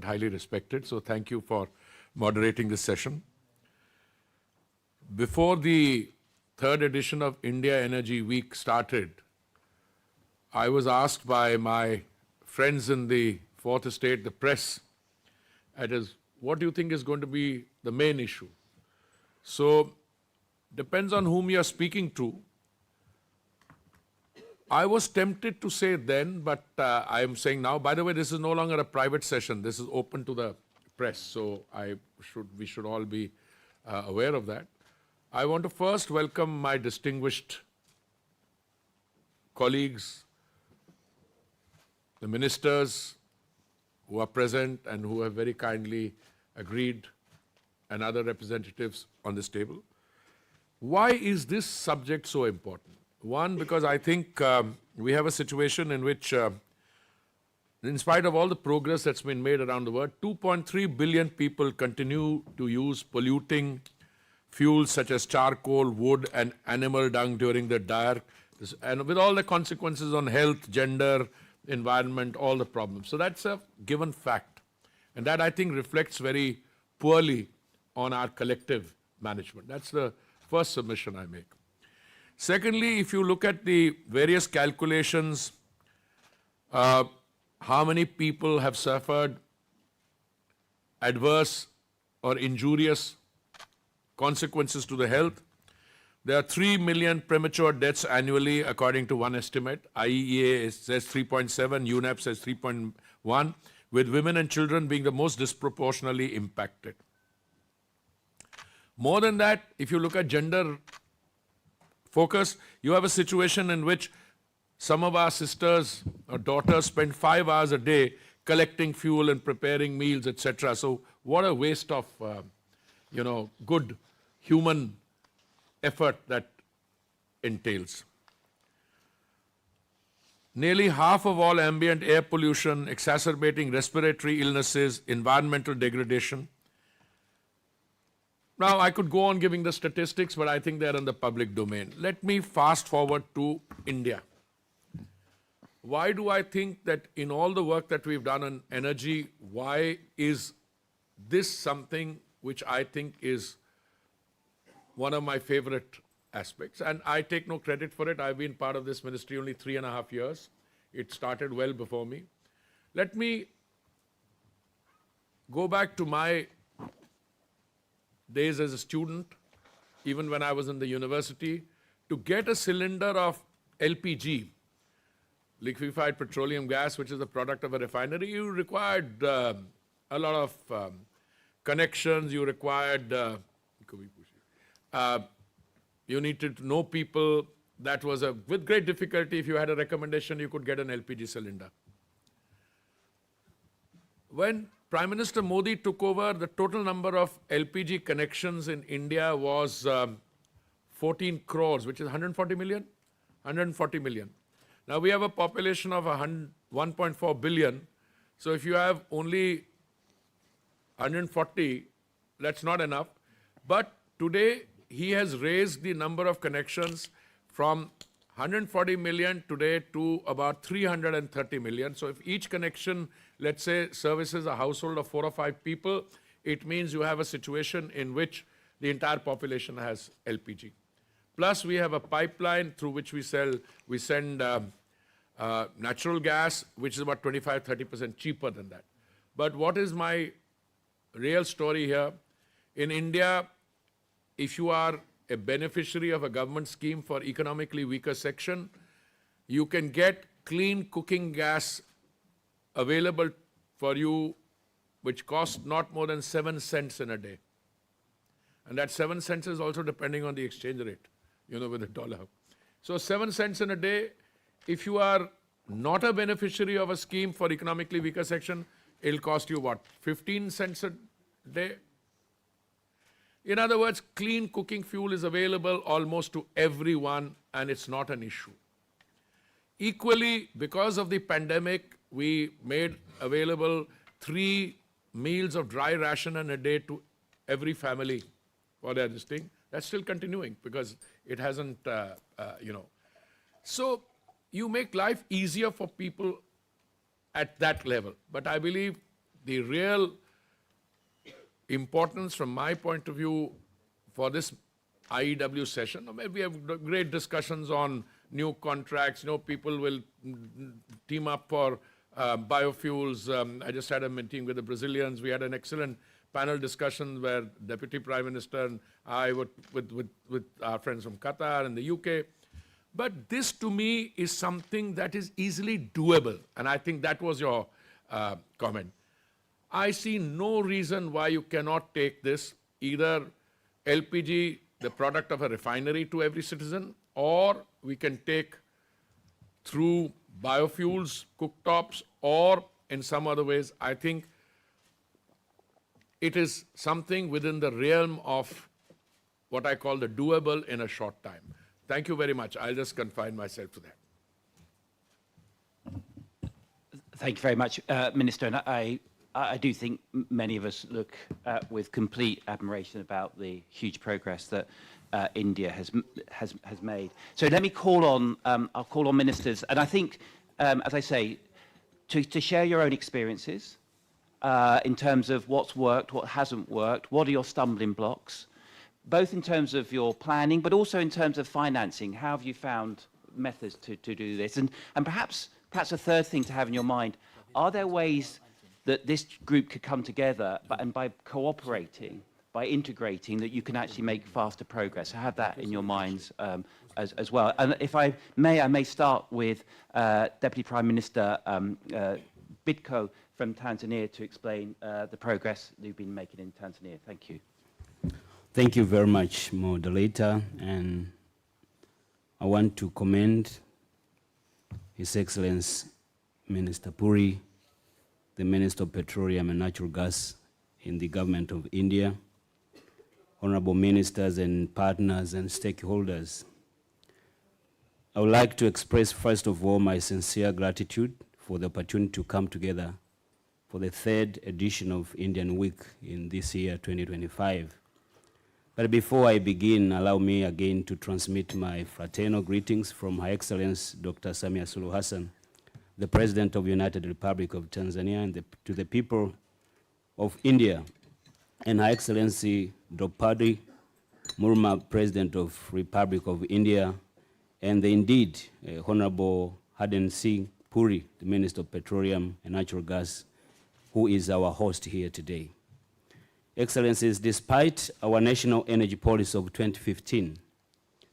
highly respected. So thank you for moderating this session. Before the third edition of India Energy Week started, I was asked by my friends in the Fourth Estate, the press, what do you think is going to be the main issue? So, depends on whom you are speaking to. I was tempted to say then, but I am saying now. By the way, this is no longer a private session. This is open to the press, so we should all be aware of that. I want to first welcome my distinguished colleagues, the ministers who are present and who have very kindly agreed, and other representatives on this table. Why is this subject so important? One, because I think we have a situation in which, in spite of all the progress that's been made around the world, 2.3 billion people continue to use polluting fuels such as charcoal, wood, and animal dung during the dire, and with all the consequences on health, gender, environment, all the problems. So that's a given fact. And that, I think, reflects very poorly on our collective management. That's the first submission I make. Secondly, if you look at the various calculations, how many people have suffered adverse or injurious consequences to the health, there are 3 million premature deaths annually, according to one estimate. IEA says 3.7, UNEP says 3.1, with women and children being the most disproportionately impacted. More than that, if you look at gender focus, you have a situation in which some of our sisters or daughters spend 5 hours a day collecting fuel and preparing meals, etc. So what a waste of, good human effort that entails. Nearly half of all ambient air pollution, exacerbating respiratory illnesses, environmental degradation. Now, I could go on giving the statistics, but I think they're in the public domain. Let me fast forward to India. Why do I think that in all the work that we've done on energy, why is this something which I think is one of my favorite aspects? And I take no credit for it. I've been part of this ministry only 3.5 years. It started well before me. Let me go back to my days as a student, even when I was in the university. To get a cylinder of LPG, liquefied petroleum gas, which is a product of a refinery, you required a lot of connections, you required, you needed to know people. That was with great difficulty. If you had a recommendation, you could get an LPG cylinder. When Prime Minister Modi took over, the total number of LPG connections in India was 14 crores, which is 140 million? 140 million. Now we have a population of 1.4 billion. So if you have only 140, that's not enough. But today, he has raised the number of connections from 140 million today to about 330 million. So if each connection, let's say, services a household of 4 or 5 people, it means you have a situation in which the entire population has LPG. Plus, we have a pipeline through which we send natural gas, which is about 25–30% cheaper than that. But what is my real story here? In India, if you are a beneficiary of a government scheme for economically weaker section, you can get clean cooking gas available for you, which costs not more than 7 cents in a day. And that 7 cents is also depending on the exchange rate, with the dollar. So 7 cents in a day, if you are not a beneficiary of a scheme for economically weaker section, it'll cost you what, 15 cents a day? In other words, clean cooking fuel is available almost to everyone, and it's not an issue. Equally, because of the pandemic, we made available 3 meals of dry ration in a day to every family for their this thing. That's still continuing because it hasn't, So you make life easier for people at that level. But I believe the real importance from my point of view for this IEW session, we have great discussions on new contracts. People will team up for biofuels. I just had a meeting with the Brazilians. We had an excellent panel discussion where Deputy Prime Minister and I were with our friends from Qatar and the UK. But this to me is something that is easily doable. And I think that was your comment. I see no reason why you cannot take this, either LPG, the product of a refinery, to every citizen, or we can take through biofuels, cooktops, or in some other ways. I think it is something within the realm of what I call the doable in a short time. Thank you very much. I'll just confine myself to that. Thank you very much, Minister. And I do think many of us look with complete admiration about the huge progress that India has made. So let me call on, I'll call on ministers. And I think, as I say, to share your own experiences in terms of what's worked, what hasn't worked, what are your stumbling blocks, both in terms of your planning, but also in terms of financing. How have you found methods to do this? And perhaps a third thing to have in your mind, are there ways that this group could come together, and by cooperating, by integrating, that you can actually make faster progress? I have that in your minds as well. And if I may start with Deputy Prime Minister Bidco from Tanzania to explain the progress you've been making in Tanzania. Thank you. Thank you very much, moderator. And I want to commend His Excellency Minister Puri, the Minister of Petroleum and Natural Gas in the Government of India, honorable ministers and partners and stakeholders. I would like to express, first of all, my sincere gratitude for the opportunity to come together for the third edition of Indian Week in this year, 2025. But before I begin, allow me again to transmit my fraternal greetings from Her Excellency Dr. Samia Suluhu Hassan, the President of the United Republic of Tanzania, and to the people of India, and Her Excellency Draupadi Murmu, President of Republic of India, and indeed Honorable Harden Singh Puri, the Minister of Petroleum and Natural Gas, who is our host here today. Excellencies, despite our national energy policy of 2015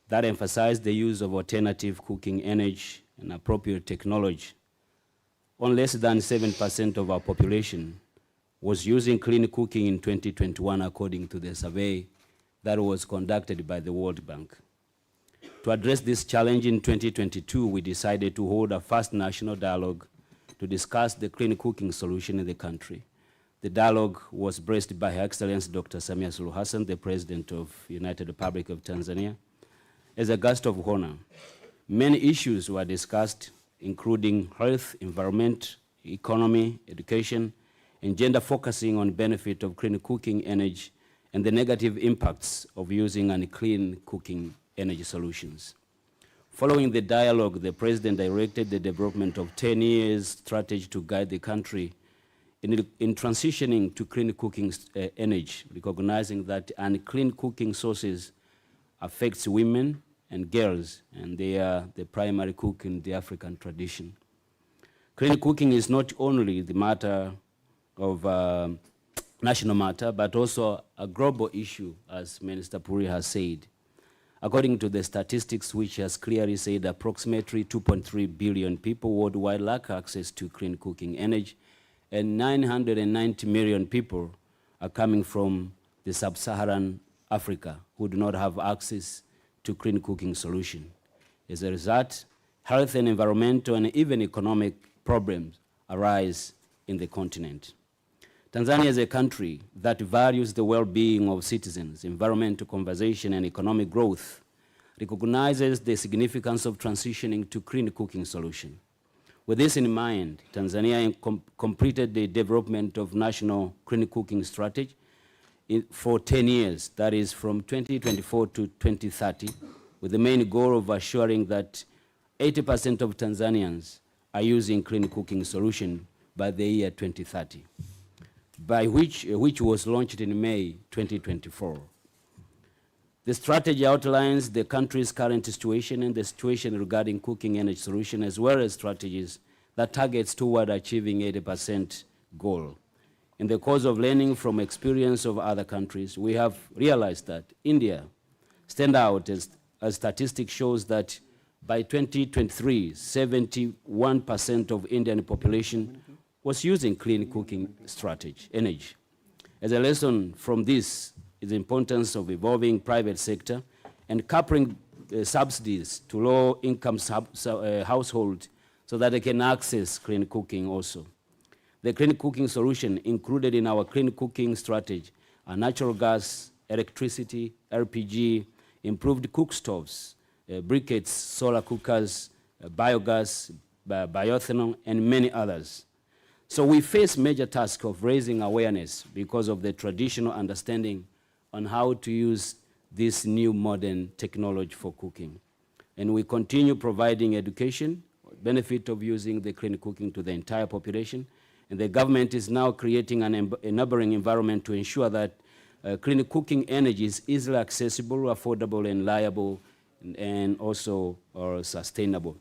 that emphasized the use of alternative cooking energy and appropriate technology, on less than 7% of our population was using clean cooking in 2021, according to the survey that was conducted by the World Bank. To address this challenge in 2022, we decided to hold a first national dialogue to discuss the clean cooking solution in the country. The dialogue was braced by Her Excellency Dr. Samia Suluhu Hassan, the President of the United Republic of Tanzania, as a guest of honor. Many issues were discussed, including health, environment, economy, education, and gender, focusing on benefit of clean cooking energy and the negative impacts of using unclean cooking energy solutions. Following the dialogue, the President directed the development of 10 years strategy to guide the country in transitioning to clean cooking energy, recognizing that unclean cooking sources affects women and girls, and they are the primary cook in the African tradition. Clean cooking is not only the matter of national matter, but also a global issue, as Minister Puri has said. According to the statistics, which has clearly said approximately 2.3 billion people worldwide lack access to clean cooking energy, and 990 million people are coming from the sub-Saharan Africa who do not have access to clean cooking solution. As a result, health and environmental and even economic problems arise in the continent. Tanzania is a country that values the well-being of citizens, environmental conservation and economic growth, recognizes the significance of transitioning to clean cooking solution. With this in mind, Tanzania completed the development of national clean cooking strategy for 10 years, that is from 2024 to 2030, with the main goal of assuring that 80% of Tanzanians are using clean cooking solution by the year 2030. which was launched in May 2024. The strategy outlines the country's current situation and the situation regarding cooking energy solution, as well as strategies that targets toward achieving 80% goal. In the course of learning from experience of other countries, we have realized that India stand out as statistics shows that by 2023, 71% of Indian population was using clean cooking energy. As a lesson from this is the importance of evolving private sector and coupling subsidies to low-income households so that they can access clean cooking also. The clean cooking solution included in our clean cooking strategy are natural gas, electricity, LPG, improved cook stoves, briquettes, solar cookers, biogas, bioethanol, and many others. So we face major task of raising awareness because of the traditional understanding on how to use this new modern technology for cooking. And we continue providing education, benefit of using the clean cooking to the entire population. And the government is now creating an enabling environment to ensure that clean cooking energy is easily accessible, affordable, and reliable, and also sustainable.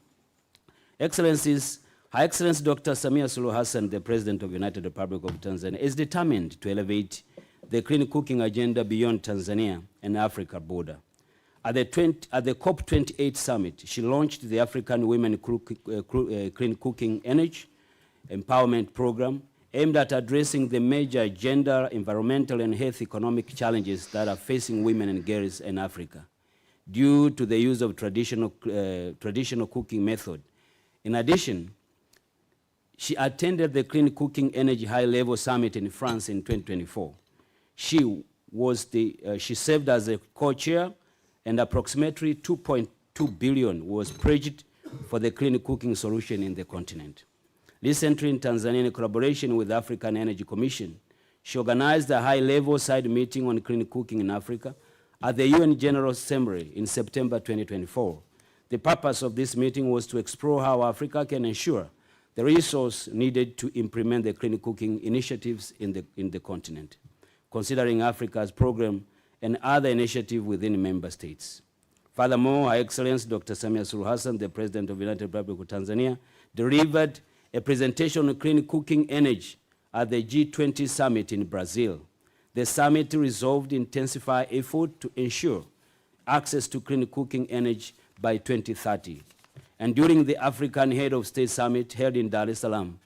Excellencies, Her Excellency Dr. Samia Suluhu Hassan, the President of the United Republic of Tanzania, is determined to elevate the clean cooking agenda beyond Tanzania and Africa border. At the COP28 summit, she launched the African Women Clean Cooking Energy Empowerment Program, aimed at addressing the major gender, environmental, and health economic challenges that are facing women and girls in Africa due to the use of traditional cooking method. In addition, she attended the Clean Cooking Energy High-Level Summit in France in 2024. She served as a co-chair, and approximately 2.2 billion was pledged for the clean cooking solution in the continent. Recently in Tanzania, in collaboration with the African Energy Commission, she organized a high-level side meeting on clean cooking in Africa at the UN General Assembly in September 2024. The purpose of this meeting was to explore how Africa can ensure the resource needed to implement the clean cooking initiatives in the continent, considering Africa's program and other initiatives within member states. Furthermore, Her Excellency Dr. Samia Suluhu Hassan, the President of the United Republic of Tanzania, delivered a presentation on clean cooking energy at the G20 summit in Brazil. The summit resolved to intensify effort to ensure access to clean cooking energy by 2030. And during the African Head of State Summit held in Dar es Salaam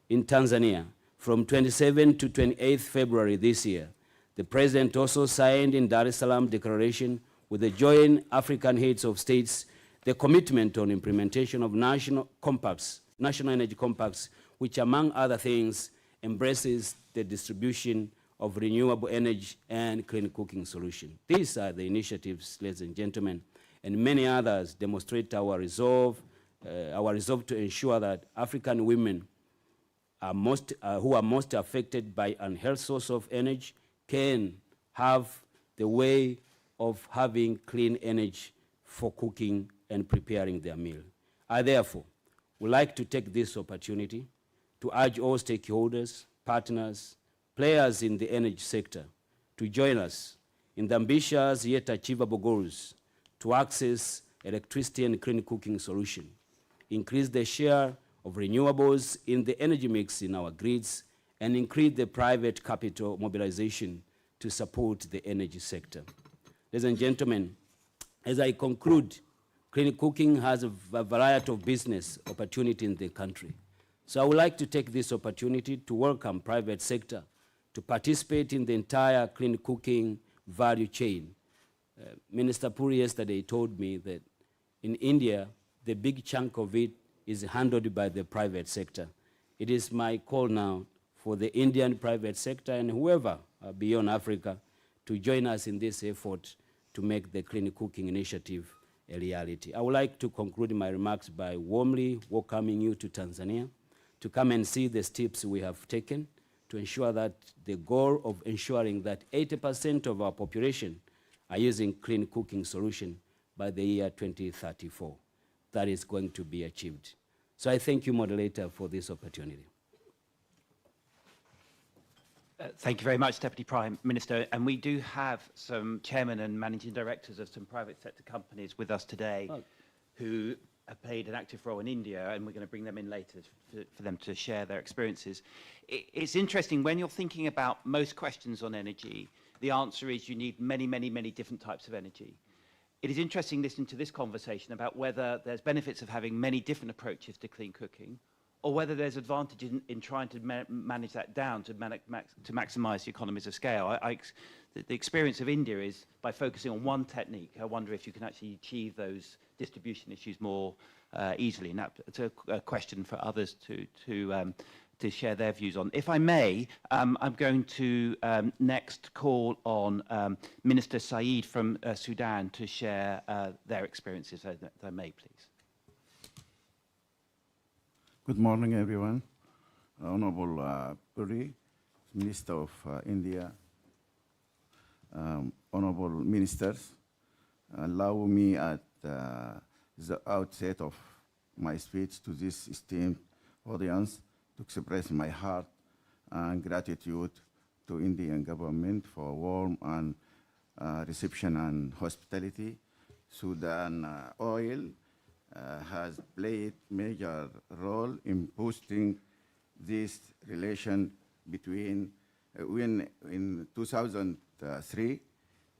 in Tanzania from 27 to 28 February this year, the President also signed in Dar es Salaam declaration with the joint African heads of states the commitment on implementation of national energy compacts, which among other things embraces the distribution of renewable energy and clean cooking solution. These are the initiatives, ladies and gentlemen, and many others demonstrate our resolve to ensure that African women who are most affected by unhealthy source of energy can have the way of having clean energy for cooking and preparing their meal. I therefore would like to take this opportunity to urge all stakeholders, partners, players in the energy sector to join us in the ambitious yet achievable goals to access electricity and clean cooking solution, increase the share of renewables in the energy mix in our grids, and increase the private capital mobilization to support the energy sector. Ladies and gentlemen, as I conclude, clean cooking has a variety of business opportunities in the country. So I would like to take this opportunity to welcome private sector to participate in the entire clean cooking value chain. Minister Puri yesterday told me that in India, the big chunk of it is handled by the private sector. It is my call now for the Indian private sector and whoever beyond Africa to join us in this effort to make the clean cooking initiative a reality. I would like to conclude my remarks by warmly welcoming you to Tanzania to come and see the steps we have taken to ensure that the goal of ensuring that 80% of our population are using clean cooking solution by the year 2034. That is going to be achieved. So I thank you, moderator, for this opportunity. Thank you very much, Deputy Prime Minister. And we do have some chairmen and managing directors of some private sector companies with us today who have played an active role in India, and we're going to bring them in later for them to share their experiences. It's interesting, when you're thinking about most questions on energy, the answer is you need many, many, many different types of energy. It is interesting listening to this conversation about whether there's benefits of having many different approaches to clean cooking, or whether there's advantage in trying to manage that down to maximize the economies of scale. The experience of India is by focusing on one technique. I wonder if you can actually achieve those distribution issues more easily. And that's a question for others to share their views on. If I may, I'm going to next call on Minister Saeed from Sudan to share their experiences, if I may, please. Good morning, everyone. Honorable Puri, Minister of India, honorable ministers, allow me at the outset of my speech to this esteemed audience to express my heart and gratitude to Indian government for warm and reception and hospitality. Sudan oil has played major role in boosting this relation between, when in 2003,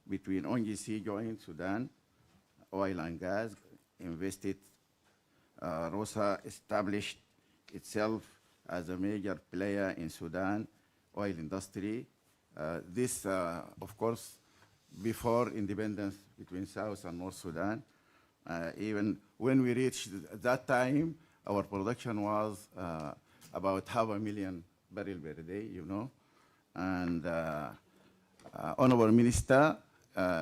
between ONGC joined Sudan, oil and gas, invested, Rosa established itself as a major player in Sudan oil industry. This, of course, before independence between South and North Sudan. Even when we reached that time, our production was about 500,000 barrels per day, you know. And Honorable Minister,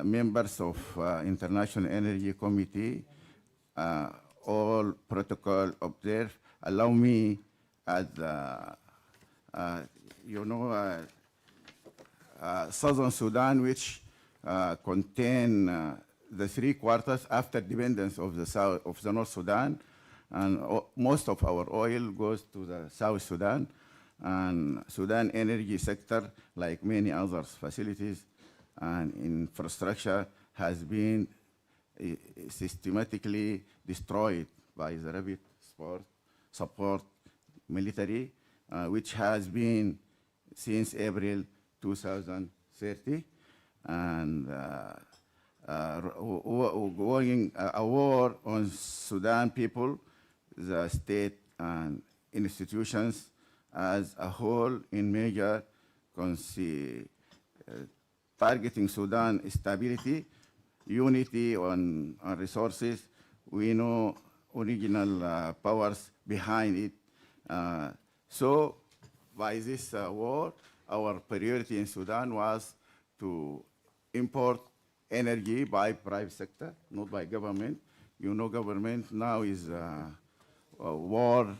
members of International Energy Committee, all protocol observed, allow me as, you know, Southern Sudan, which contain the 3 quarters after independence of the South of the North Sudan, and most of our oil goes to the South Sudan, and Sudan energy sector, like many other facilities and infrastructure, has been systematically destroyed by the rapid support military, which has been since April 2030, and going a war on Sudan people, the state and institutions as a whole in major targeting Sudan stability, unity on resources. We know original powers behind it. So by this war, our priority in Sudan was to import energy by private sector, not by government. You know, government now is war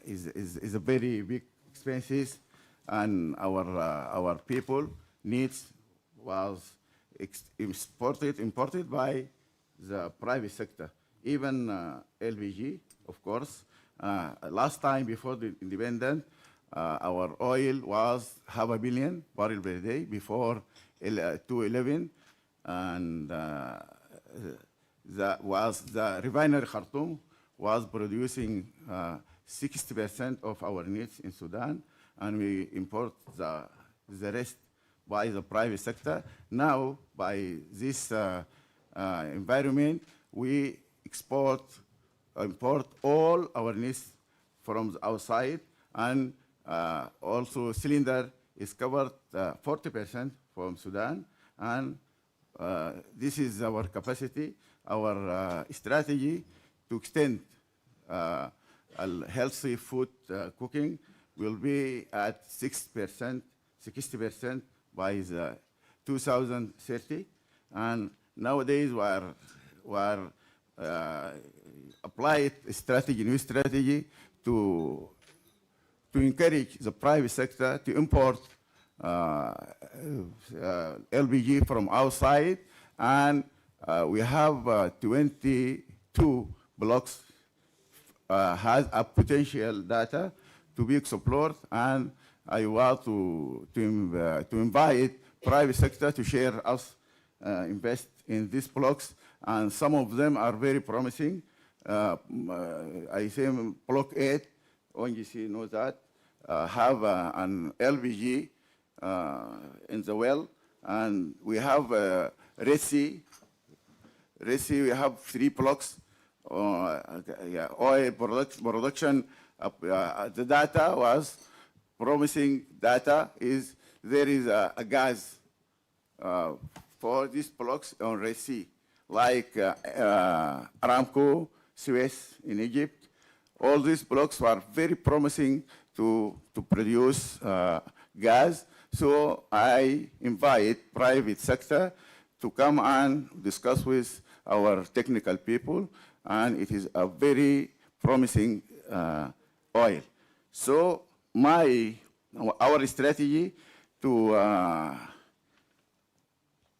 is a very big expenses, and our people needs was imported by the private sector. Even LPG, of course. Last time before the independence, our oil was 500 million barrels per day before 2011, and the refinery Khartoum was producing 60% of our needs in Sudan, and we import the rest by the private sector. Now, by this environment, we import all our needs from the outside, and also cylinder is covered 40% from Sudan, and this is our capacity, our strategy to extend healthy food cooking will be at 6%, 60% by the 2030, and nowadays we are applied strategy, new strategy to encourage the private sector to import LPG from outside, and we have 22 blocks has a potential data to be explored, and I want to invite private sector to share us, invest in these blocks, and some of them are very promising. I think block 8, ONGC knows that, have an LPG in the well, and we have Red Sea. Red Sea, we have 3 blocks. Oil production, the data was promising data is there is a gas for these blocks on Red Sea, like Aramco, Suez in Egypt. All these blocks were very promising to produce gas. So I invite private sector to come and discuss with our technical people, and it is a very promising oil. So our strategy to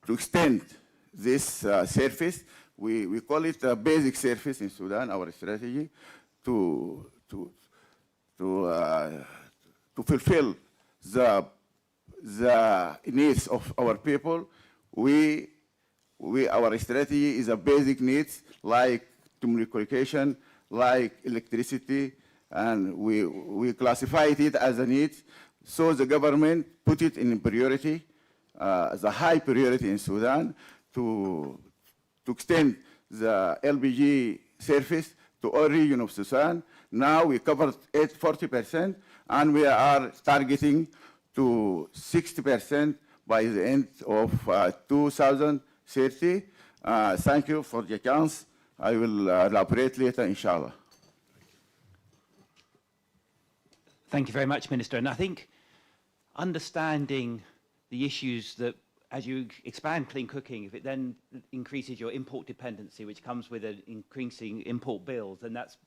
extend this surface, we call it a basic surface in Sudan, our strategy to fulfill the needs of our people. Our strategy is a basic needs like communication, like electricity, and we classified it as a need. So the government put it in priority, as a high priority in Sudan to extend the LPG service to all regions of Sudan. Now we covered 40%, and we are targeting to 60% by the end of 2030. Thank you for the chance. I will elaborate later, inshallah. Thank you very much, Minister. And I think understanding the issues that as you expand clean cooking, if it then increases your import dependency, which comes with an increasing import bills, then that's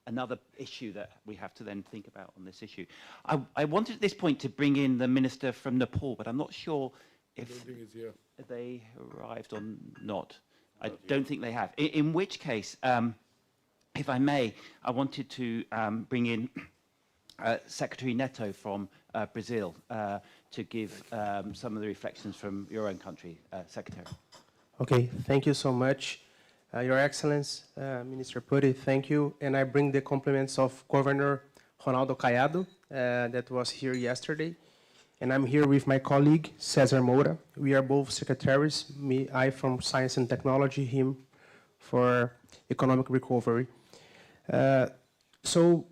another issue that we have to then think about on this issue. I wanted at this point to bring in the Minister from Nepal, but I'm not sure if they arrived or not. I don't think they have. In which case, if I may, I wanted to bring in Secretary Neto from Brazil to give some of the reflections from your own country, Secretary. Okay, thank you so much. Your Excellency, Minister Puri, thank you. And I bring the compliments of Governor Ronaldo Caiado that was here yesterday. And I'm here with my colleague, Cesar Moura. We are both secretaries, I from Science and Technology, him for Economic Recovery. So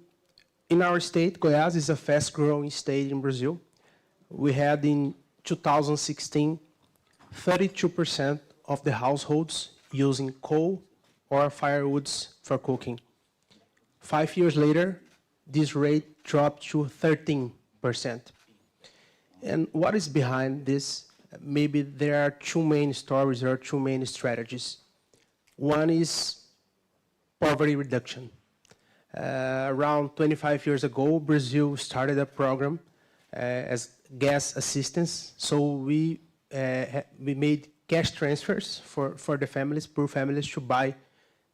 in our state, Goiás is a fast-growing state in Brazil. We had in 2016, 32% of the households using coal or firewoods for cooking. 5 years later, this rate dropped to 13%. And what is behind this? Maybe there are 2 main stories or 2 main strategies. One is poverty reduction. Around 25 years ago, Brazil started a program as gas assistance. So we made cash transfers for the families, poor families, to buy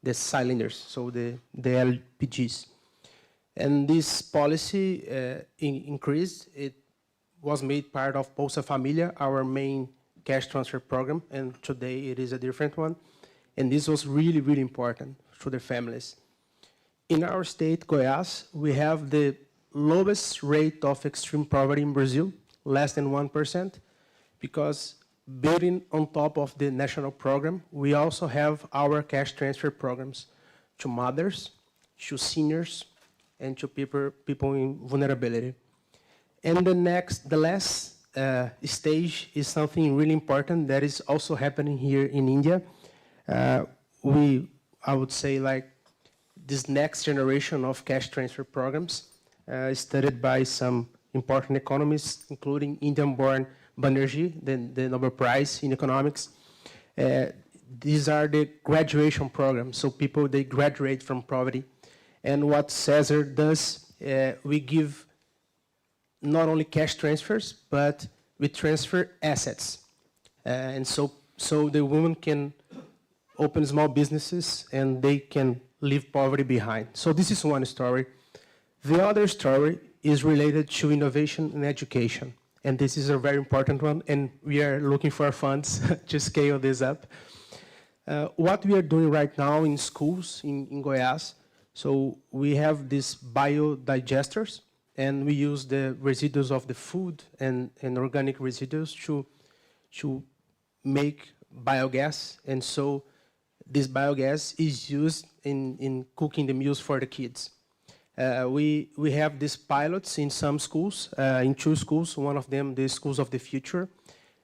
the cylinders, so the LPGs. And this policy increased. It was made part of Bolsa Familia, our main cash transfer program, and today it is a different one. And this was really, really important to the families. In our state, Goiás, we have the lowest rate of extreme poverty in Brazil, less than 1%, because building on top of the national program, we also have our cash transfer programs to mothers, to seniors, and to people in vulnerability. And the last stage is something really important that is also happening here in India. I would say, like, this next generation of cash transfer programs studied by some important economists, including Indian-born Banerjee, the Nobel Prize in economics. These are the graduation programs, so people, they graduate from poverty. And what Cesar does, we give not only cash transfers, but we transfer assets. And so the women can open small businesses and they can leave poverty behind. So this is one story. The other story is related to innovation and education. And this is a very important one, and we are looking for funds to scale this up. What we are doing right now in schools in Goiás, so we have these biodigesters, and we use the residues of the food and organic residues to make biogas. And so this biogas is used in cooking the meals for the kids. We have these pilots in some schools, in 2 schools, one of them the Schools of the Future,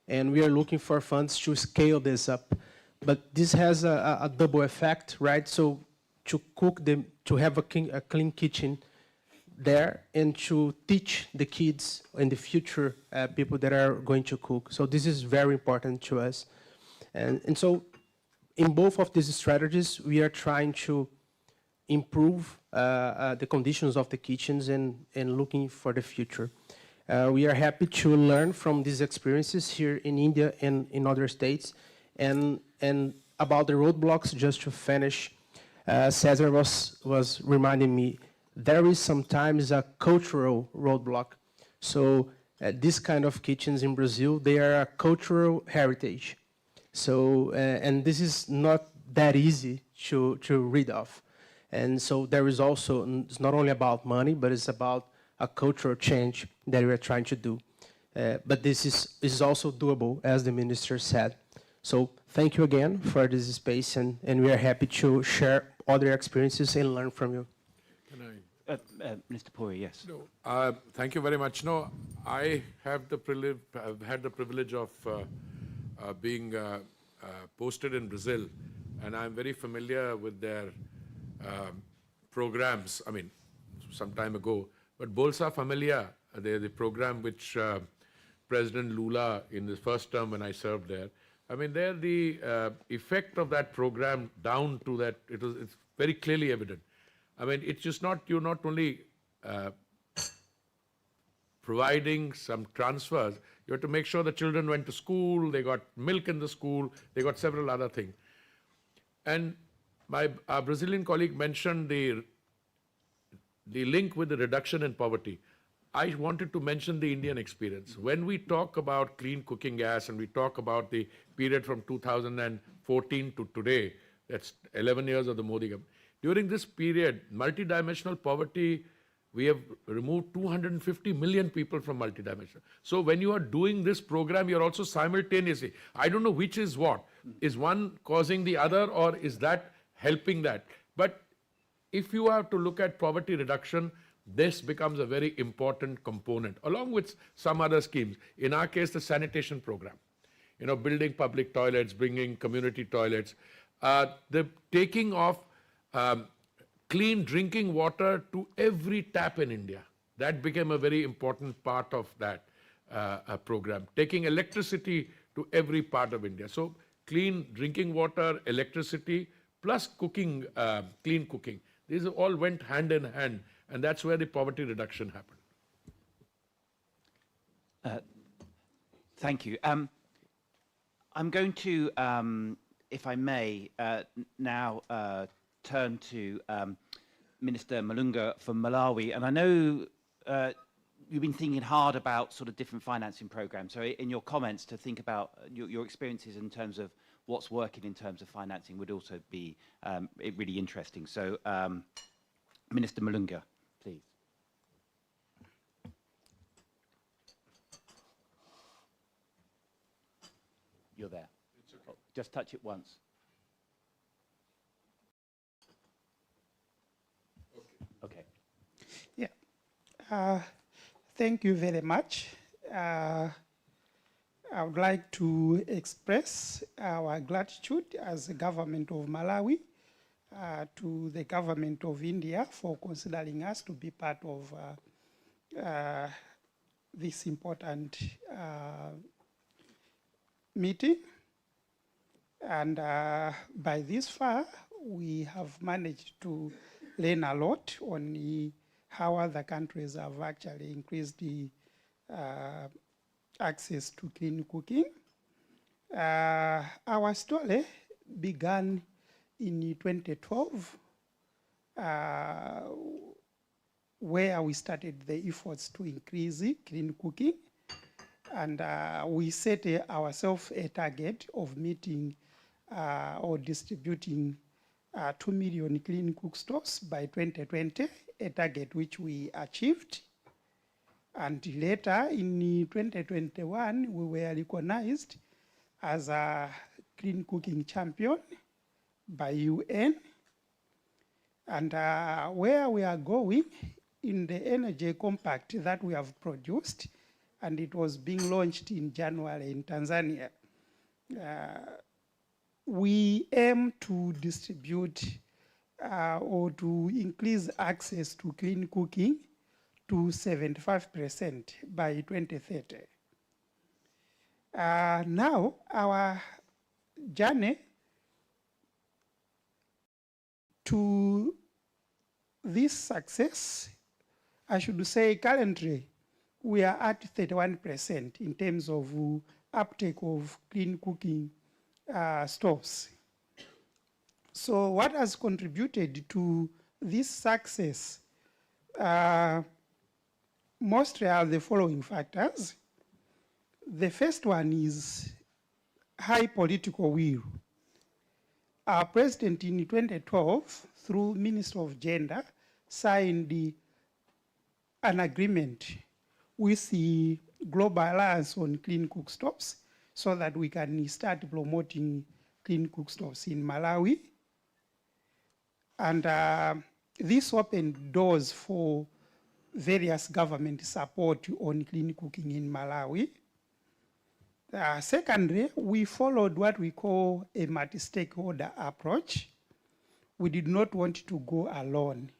and we are looking for funds to scale this up. But this has a double effect, right? So to cook them, to have a clean kitchen there, and to teach the kids and the future people that are going to cook. So this is very important to us. And so in both of these strategies, we are trying to improve the conditions of the kitchens and looking for the future. We are happy to learn from these experiences here in India and in other states. And about the roadblocks, just to finish, Cesar was reminding me, there is sometimes a cultural roadblock. So these kind of kitchens in Brazil, they are a cultural heritage. So, and this is not that easy to read off. And so there is also, it's not only about money, but it's about a cultural change that we are trying to do. But this is also doable, as the minister said. So thank you again for this space, and we are happy to share other experiences and learn from you. Mr. Puri, yes. No, thank you very much. No, I have the privilege, I've had the privilege of being posted in Brazil, and I'm very familiar with their programs. I mean, some time ago, but Bolsa Familia, the program which President Lula in his first term when I served there, I mean, there the effect of that program down to that, it's very clearly evident. I mean, it's just not, you're not only providing some transfers, you have to make sure the children went to school, they got milk in the school, they got several other things. And our Brazilian colleague mentioned the link with the reduction in poverty. I wanted to mention the Indian experience. When we talk about clean cooking gas and we talk about the period from 2014 to today, that's 11 years of the Modi government. During this period, multidimensional poverty, we have removed 250 million people from multidimensional. So when you are doing this program, you're also simultaneously, I don't know which is what. Is one causing the other, or is that helping that? But if you have to look at poverty reduction, this becomes a very important component, along with some other schemes. In our case, the sanitation program, you know, building public toilets, bringing community toilets, the taking of clean drinking water to every tap in India. That became a very important part of that program. Taking electricity to every part of India. So clean drinking water, electricity, plus cooking, clean cooking. These all went hand in hand, and that's where the poverty reduction happened. Thank you. I'm going to, if I may, now turn to Minister Malunga from Malawi. And I know you've been thinking hard about sort of different financing programs. So in your comments, to think about your experiences in terms of what's working in terms of financing would also be really interesting. So Minister Malunga, please. You're there. It's okay. Just touch it once. Okay. Yeah. Thank you very much. I would like to express our gratitude as the government of Malawi to the government of India for considering us to be part of this important meeting. And by this far, we have managed to learn a lot on how other countries have actually increased the access to clean cooking. Our story began in 2012 where we started the efforts to increase clean cooking. And we set ourselves a target of meeting or distributing 2 million clean cook stores by 2020, a target which we achieved. And later in 2021, we were recognized as a clean cooking champion by UN. And where we are going in the energy compact that we have produced, and it was being launched in January in Tanzania, we aim to distribute or to increase access to clean cooking to 75% by 2030. Now, our journey to this success, I should say currently, we are at 31% in terms of uptake of clean cooking stoves. So what has contributed to this success mostly are the following factors. The first one is high political will. Our president in 2012, through Minister of Gender, signed an agreement with the Global Alliance on Clean Cook Stoves so that we can start promoting clean cook stoves in Malawi. And this opened doors for various government support on clean cooking in Malawi. Secondly, we followed what we call a multi-stakeholder approach. We did not want to go alone.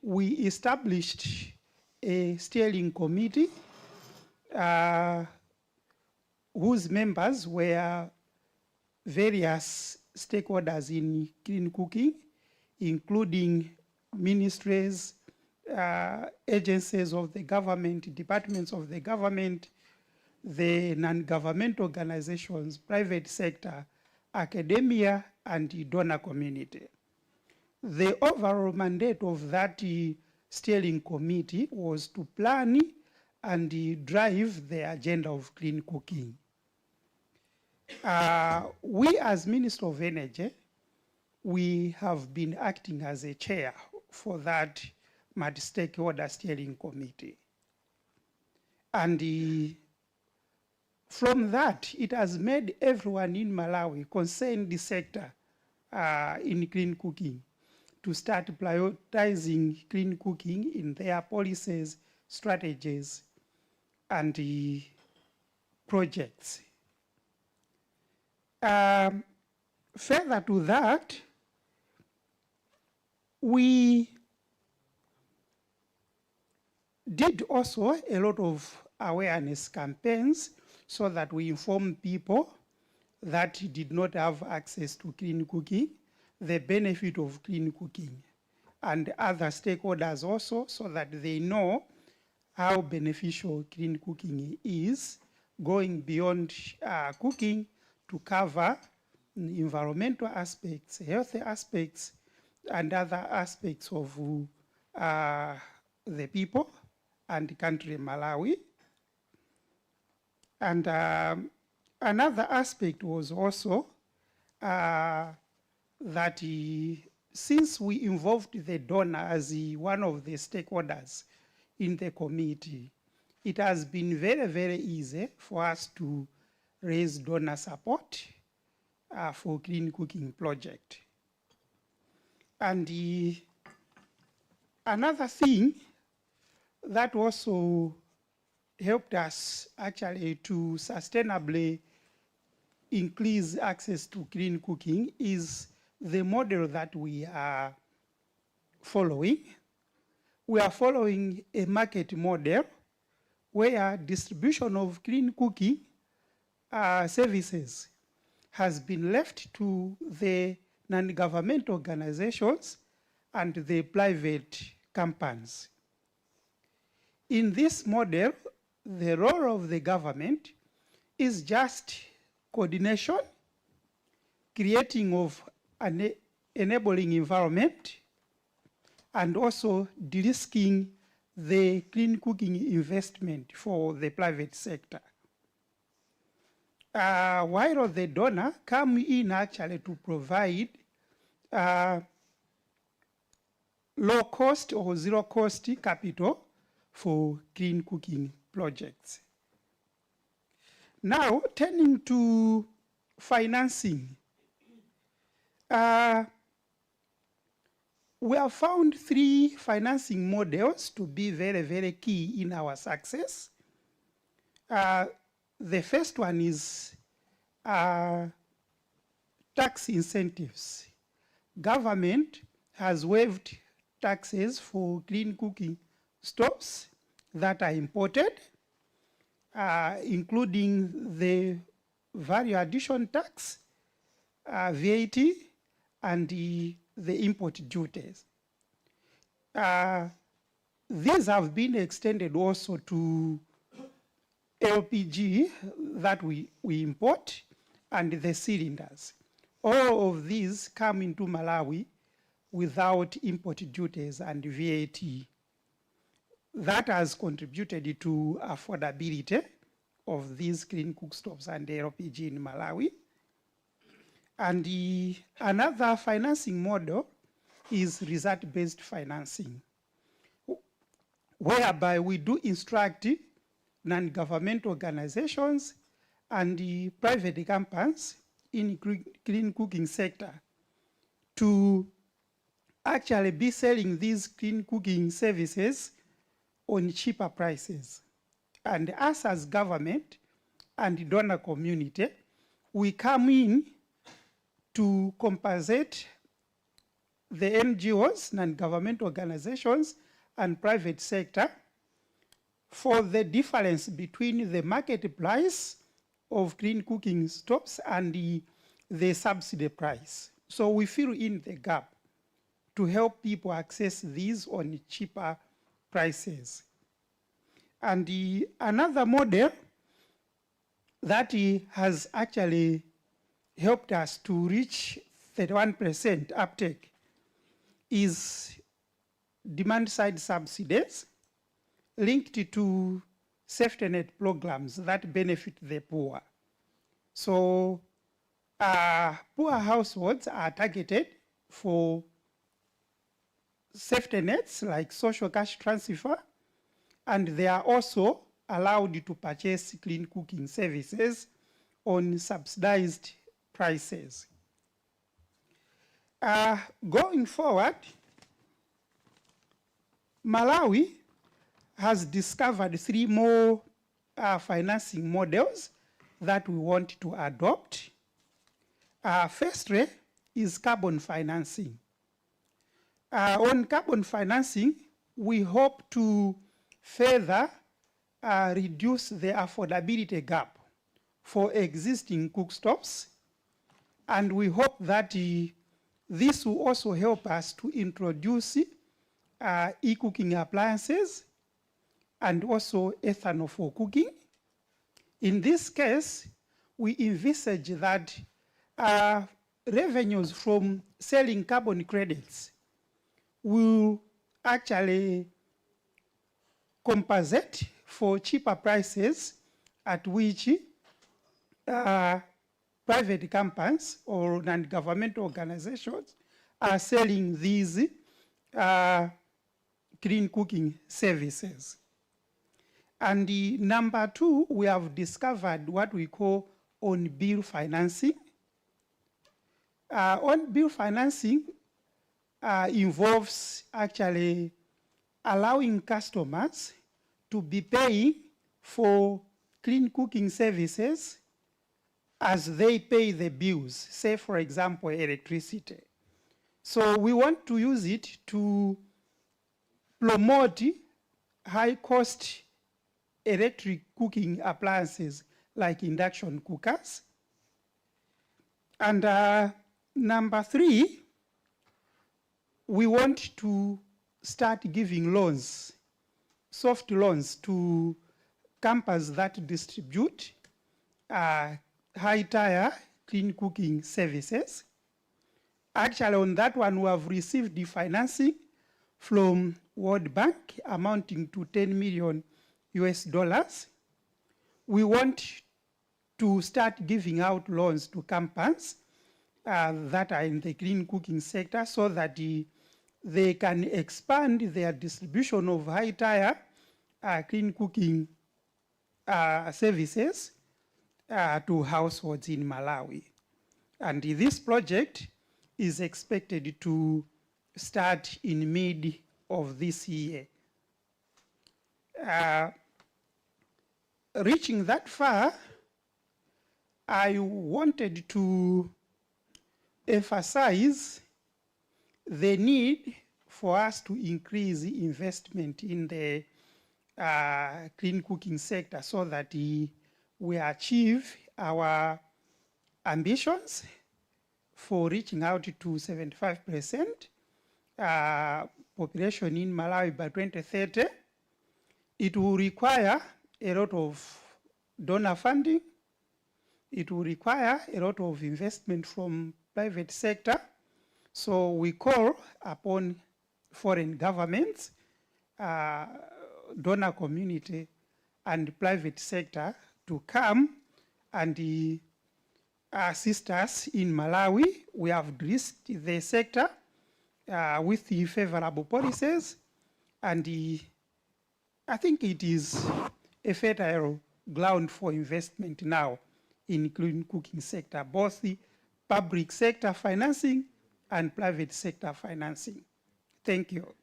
We established a steering committee whose members were various stakeholders in clean cooking, including ministries, agencies of the government, departments of the government, the non-governmental organizations, private sector, academia, and the donor community. The overall mandate of that steering committee was to plan and drive the agenda of clean cooking. We as Minister of Energy, we have been acting as a chair for that multi-stakeholder steering committee. And from that, it has made everyone in Malawi concerned the sector in clean cooking to start prioritizing clean cooking in their policies, strategies, and projects. Further to that, we did also a lot of awareness campaigns so that we inform people that did not have access to clean cooking, the benefit of clean cooking, and other stakeholders also so that they know how beneficial clean cooking is, going beyond cooking to cover environmental aspects, health aspects, and other aspects of the people and the country Malawi. And another aspect was also that since we involved the donor as one of the stakeholders in the committee, it has been very, very easy for us to raise donor support for clean cooking project. And another thing that also helped us actually to sustainably increase access to clean cooking is the model that we are following. We are following a market model where distribution of clean cooking services has been left to the non-government organizations and the private companies. In this model, the role of the government is just coordination, creating of an enabling environment, and also de-risking the clean cooking investment for the private sector. While the donor come in actually to provide low cost or zero cost capital for clean cooking projects. Now, turning to financing. We have found 3 financing models to be very, very key in our success. The first one is tax incentives. Government has waived taxes for clean cooking stoves that are imported, including the value addition tax, VAT, and the import duties. These have been extended also to LPG that we import and the cylinders. All of these come into Malawi without import duties and VAT. That has contributed to affordability of these clean cook stoves and LPG in Malawi. And another financing model is result-based financing, whereby we do instruct non-government organizations and the private companies in clean cooking sector to actually be selling these clean cooking services on cheaper prices. And us as government and donor community, we come in to compensate the NGOs, non-government organizations, and private sector for the difference between the market price of clean cooking stoves and the subsidy price. So we fill in the gap to help people access these on cheaper prices. And another model that has actually helped us to reach 31% uptake is demand-side subsidies linked to safety net programs that benefit the poor. So poor households are targeted for safety nets like social cash transfer, and they are also allowed to purchase clean cooking services on subsidized prices. Going forward, Malawi has discovered 3 more financing models that we want to adopt. Firstly is carbon financing. On carbon financing, we hope to further reduce the affordability gap for existing cookstoves, and we hope that this will also help us to introduce e-cooking appliances and also ethanol for cooking. In this case, we envisage that revenues from selling carbon credits will actually compensate for cheaper prices at which private companies or non-government organizations are selling these clean cooking services. And number 2, we have discovered what we call on-bill financing. On-bill financing involves actually allowing customers to be paying for clean cooking services as they pay the bills, say for example, electricity. So we want to use it to promote high-cost electric cooking appliances like induction cookers. And number 3, we want to start giving loans, soft loans, to companies that distribute high-tier clean cooking services. Actually, on that one, we have received the financing from World Bank amounting to $10 million US. We want to start giving out loans to companies that are in the clean cooking sector so that they can expand their distribution of high-tier clean cooking services to households in Malawi. And this project is expected to start in mid of this year. Reaching that far, I wanted to emphasize the need for us to increase investment in the clean cooking sector so that we achieve our ambitions for reaching out to 75% population in Malawi by 2030. It will require a lot of donor funding. It will require a lot of investment from private sector. So we call upon foreign governments, donor community, and private sector to come and assist us in Malawi. We have de-risked the sector with the favorable policies, and I think it is a fertile ground for investment now in clean cooking sector, both the public sector financing and private sector financing. Thank you.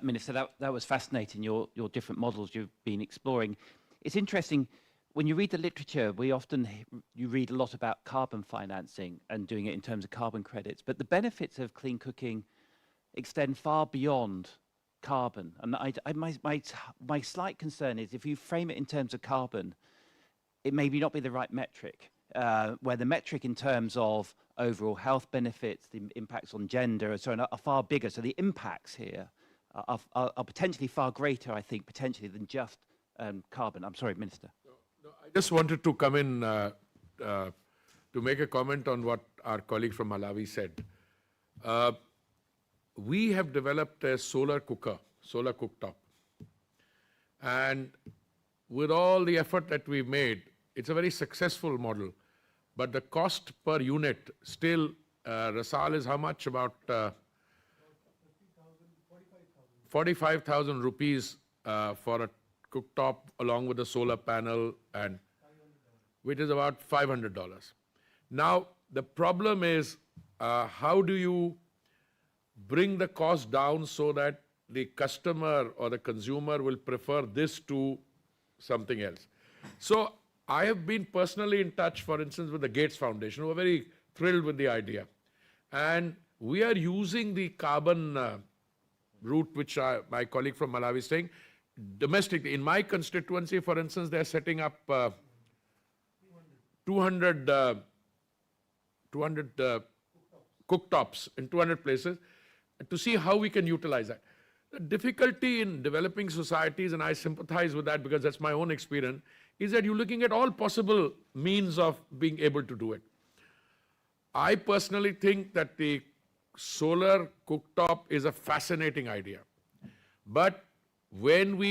Minister, that was fascinating, your different models you've been exploring. It's interesting, when you read the literature, you read a lot about carbon financing and doing it in terms of carbon credits, but the benefits of clean cooking extend far beyond carbon. And my slight concern is if you frame it in terms of carbon, it may not be the right metric, where the metric in terms of overall health benefits, the impacts on gender, and so on, are far bigger. So the impacts here are potentially far greater, I think, potentially than just carbon. I'm sorry, Minister. No, I just wanted to come in to make a comment on what our colleague from Malawi said. We have developed a solar cooker, solar cooktop. And with all the effort that we've made, it's a very successful model. But the cost per unit still, Rasal, is how much? About 45,000 rupees for a cooktop along with a solar panel, and which is about $500. Now, the problem is how do you bring the cost down so that the customer or the consumer will prefer this to something else? So I have been personally in touch, for instance, with the Gates Foundation, who are very thrilled with the idea. And we are using the carbon route, which my colleague from Malawi is saying, domestically. In my constituency, for instance, they're setting up 200 cooktops in 200 places to see how we can utilize that. The difficulty in developing societies, and I sympathize with that because that's my own experience, is that you're looking at all possible means of being able to do it. I personally think that the solar cooktop is a fascinating idea. But when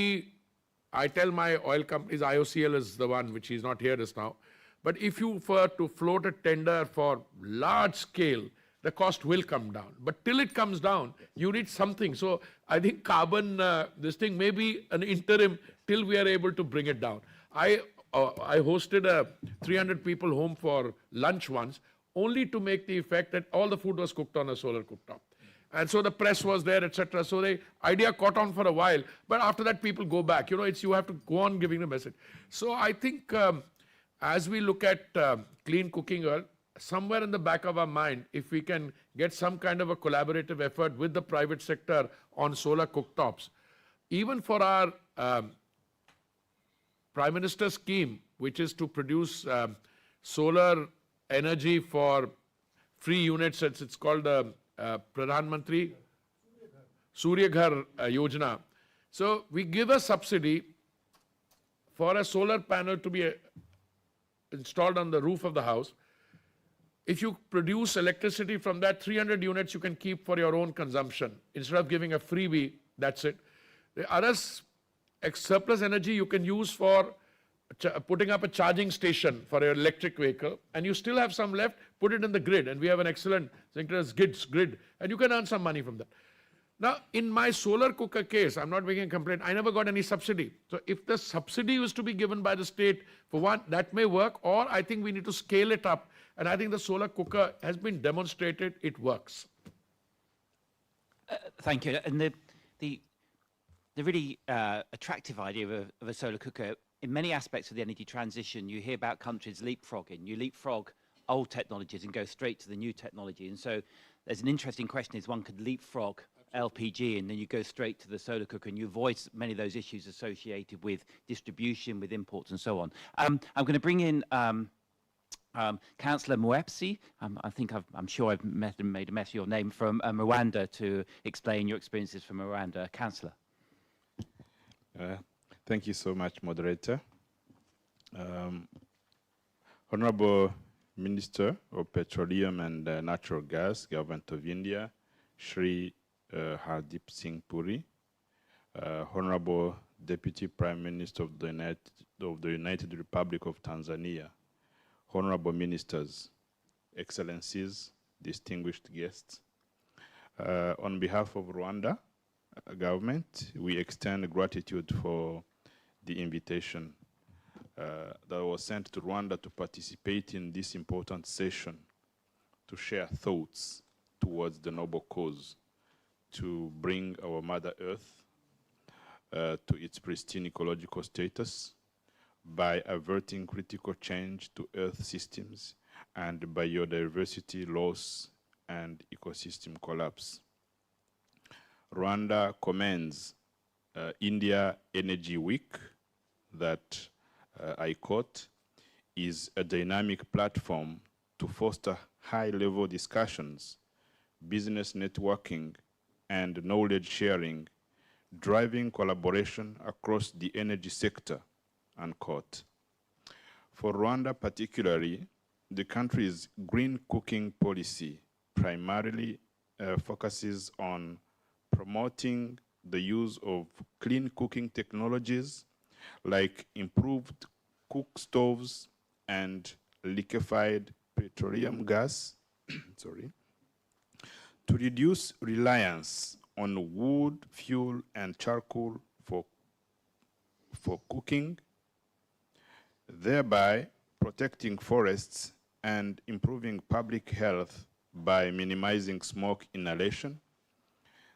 I tell my oil companies, IOCL is the one, which is not here just now, but if you were to float a tender for large scale, the cost will come down. But till it comes down, you need something. So I think carbon, this thing may be an interim till we are able to bring it down. I hosted a 300 people home for lunch once, only to make the effect that all the food was cooked on a solar cooktop. And so the press was there, etc. So the idea caught on for a while, but after that people go back. You have to go on giving the message. So I think as we look at clean cooking, somewhere in the back of our mind, if we can get some kind of a collaborative effort with the private sector on solar cooktops, even for our Prime Minister's scheme, which is to produce solar energy for free units, it's called the Pradhan Mantri Surya Ghar Yojana. So we give a subsidy for a solar panel to be installed on the roof of the house. if you produce electricity from that, 300 units you can keep for your own consumption. Instead of giving a freebie, that's it. The other surplus energy you can use for putting up a charging station for your electric vehicle, and you still have some left, put it in the grid, and we have an excellent synchronous grid, and you can earn some money from that. Now, in my solar cooker case, I'm not making a complaint, I never got any subsidy. So if the subsidy was to be given by the state, for one, that may work, or I think we need to scale it up, and I think the solar cooker has been demonstrated, it works. Thank you. And the really attractive idea of a solar cooker, in many aspects of the energy transition, you hear about countries leapfrogging. You leapfrog old technologies and go straight to the new technology. And so there's an interesting question is one could leapfrog LPG and then you go straight to the solar cooker and you avoid many of those issues associated with distribution, with imports and so on. I'm going to bring in Councillor Mwepsi, I'm sure I've made a mess of your name, from Rwanda, to explain your experiences from Rwanda. Councillor. Thank you so much, Moderator. Honorable Minister of Petroleum and Natural Gas, Government of India, Shri Hardip Singh Puri, Honorable Deputy Prime Minister of the United Republic of Tanzania, Honorable Ministers, Excellencies, distinguished guests. On behalf of Rwanda government, we extend gratitude for the invitation that was sent to Rwanda to participate in this important session, to share thoughts towards the noble cause, to bring our Mother Earth to its pristine ecological status by averting critical change to Earth systems and biodiversity loss and ecosystem collapse. Rwanda commends India Energy Week that, I quote, is a dynamic platform to foster high-level discussions, business networking, and knowledge sharing, driving collaboration across the energy sector, unquote. For Rwanda particularly, the country's green cooking policy primarily focuses on promoting the use of clean cooking technologies like improved cook stoves and liquefied petroleum gas, sorry, to reduce reliance on wood, fuel, and charcoal for cooking, thereby protecting forests and improving public health by minimizing smoke inhalation.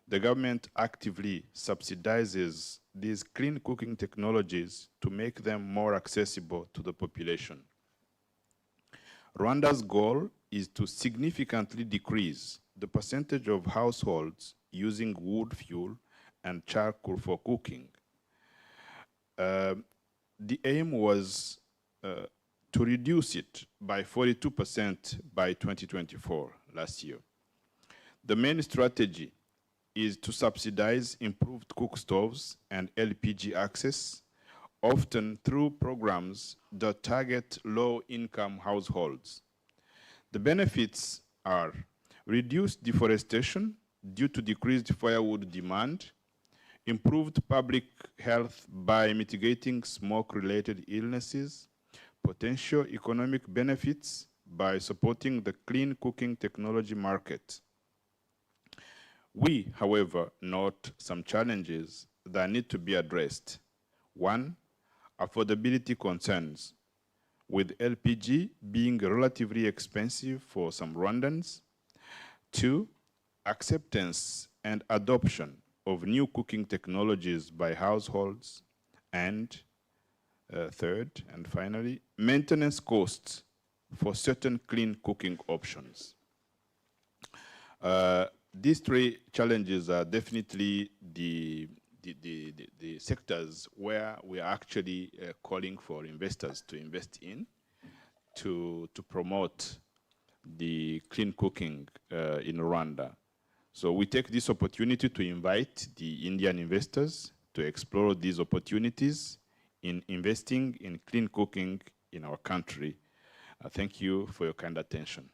The government actively subsidizes these clean cooking technologies to make them more accessible to the population. Rwanda's goal is to significantly decrease the percentage of households using wood fuel and charcoal for cooking. The aim was to reduce it by 42% by 2024, last year. The main strategy is to subsidize improved cook stoves and LPG access, often through programs that target low-income households. The benefits are reduced deforestation due to decreased firewood demand, improved public health by mitigating smoke-related illnesses, potential economic benefits by supporting the clean cooking technology market. We, however, note some challenges that need to be addressed. One, affordability concerns, with LPG being relatively expensive for some Rwandans. Two, acceptance and adoption of new cooking technologies by households. And third, and finally, maintenance costs for certain clean cooking options. These three challenges are definitely the sectors where we are actually calling for investors to invest in to promote the clean cooking in Rwanda. So we take this opportunity to invite the Indian investors to explore these opportunities in investing in clean cooking in our country. Thank you for your kind attention.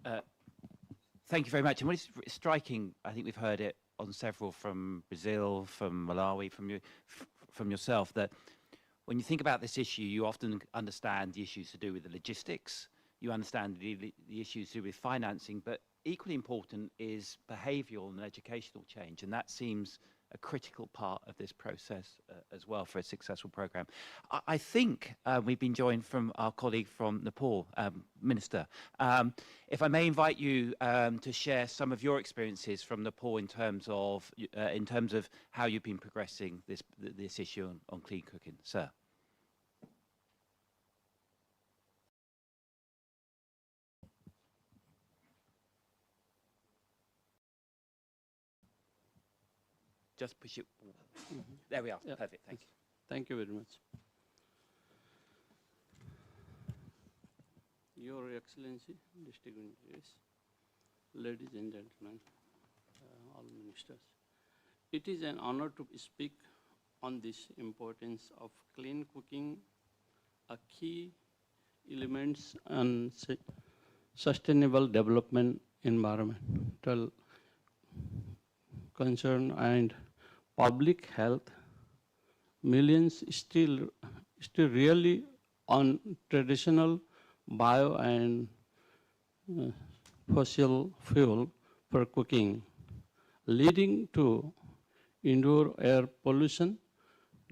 Thank you very much. And what is striking, I think we've heard it on several from Brazil, from Malawi, from yourself, that when you think about this issue, you often understand the issues to do with the logistics, you understand the issues to do with financing, but equally important is behavioural and educational change, and that seems a critical part of this process as well for a successful programme. I think we've been joined from our colleague from Nepal, Minister. If I may invite you to share some of your experiences from Nepal in terms of how you've been progressing this issue on clean cooking, sir. Just push it. There we are. Yeah. Perfect. Thank you. Thank you very much. Your Excellency, distinguished ladies and gentlemen, all ministers. It is an honor to speak on this importance of clean cooking, a key elements and sustainable development, environmental concern and public health. Millions still really on traditional bio and fossil fuel for cooking, leading to indoor air pollution,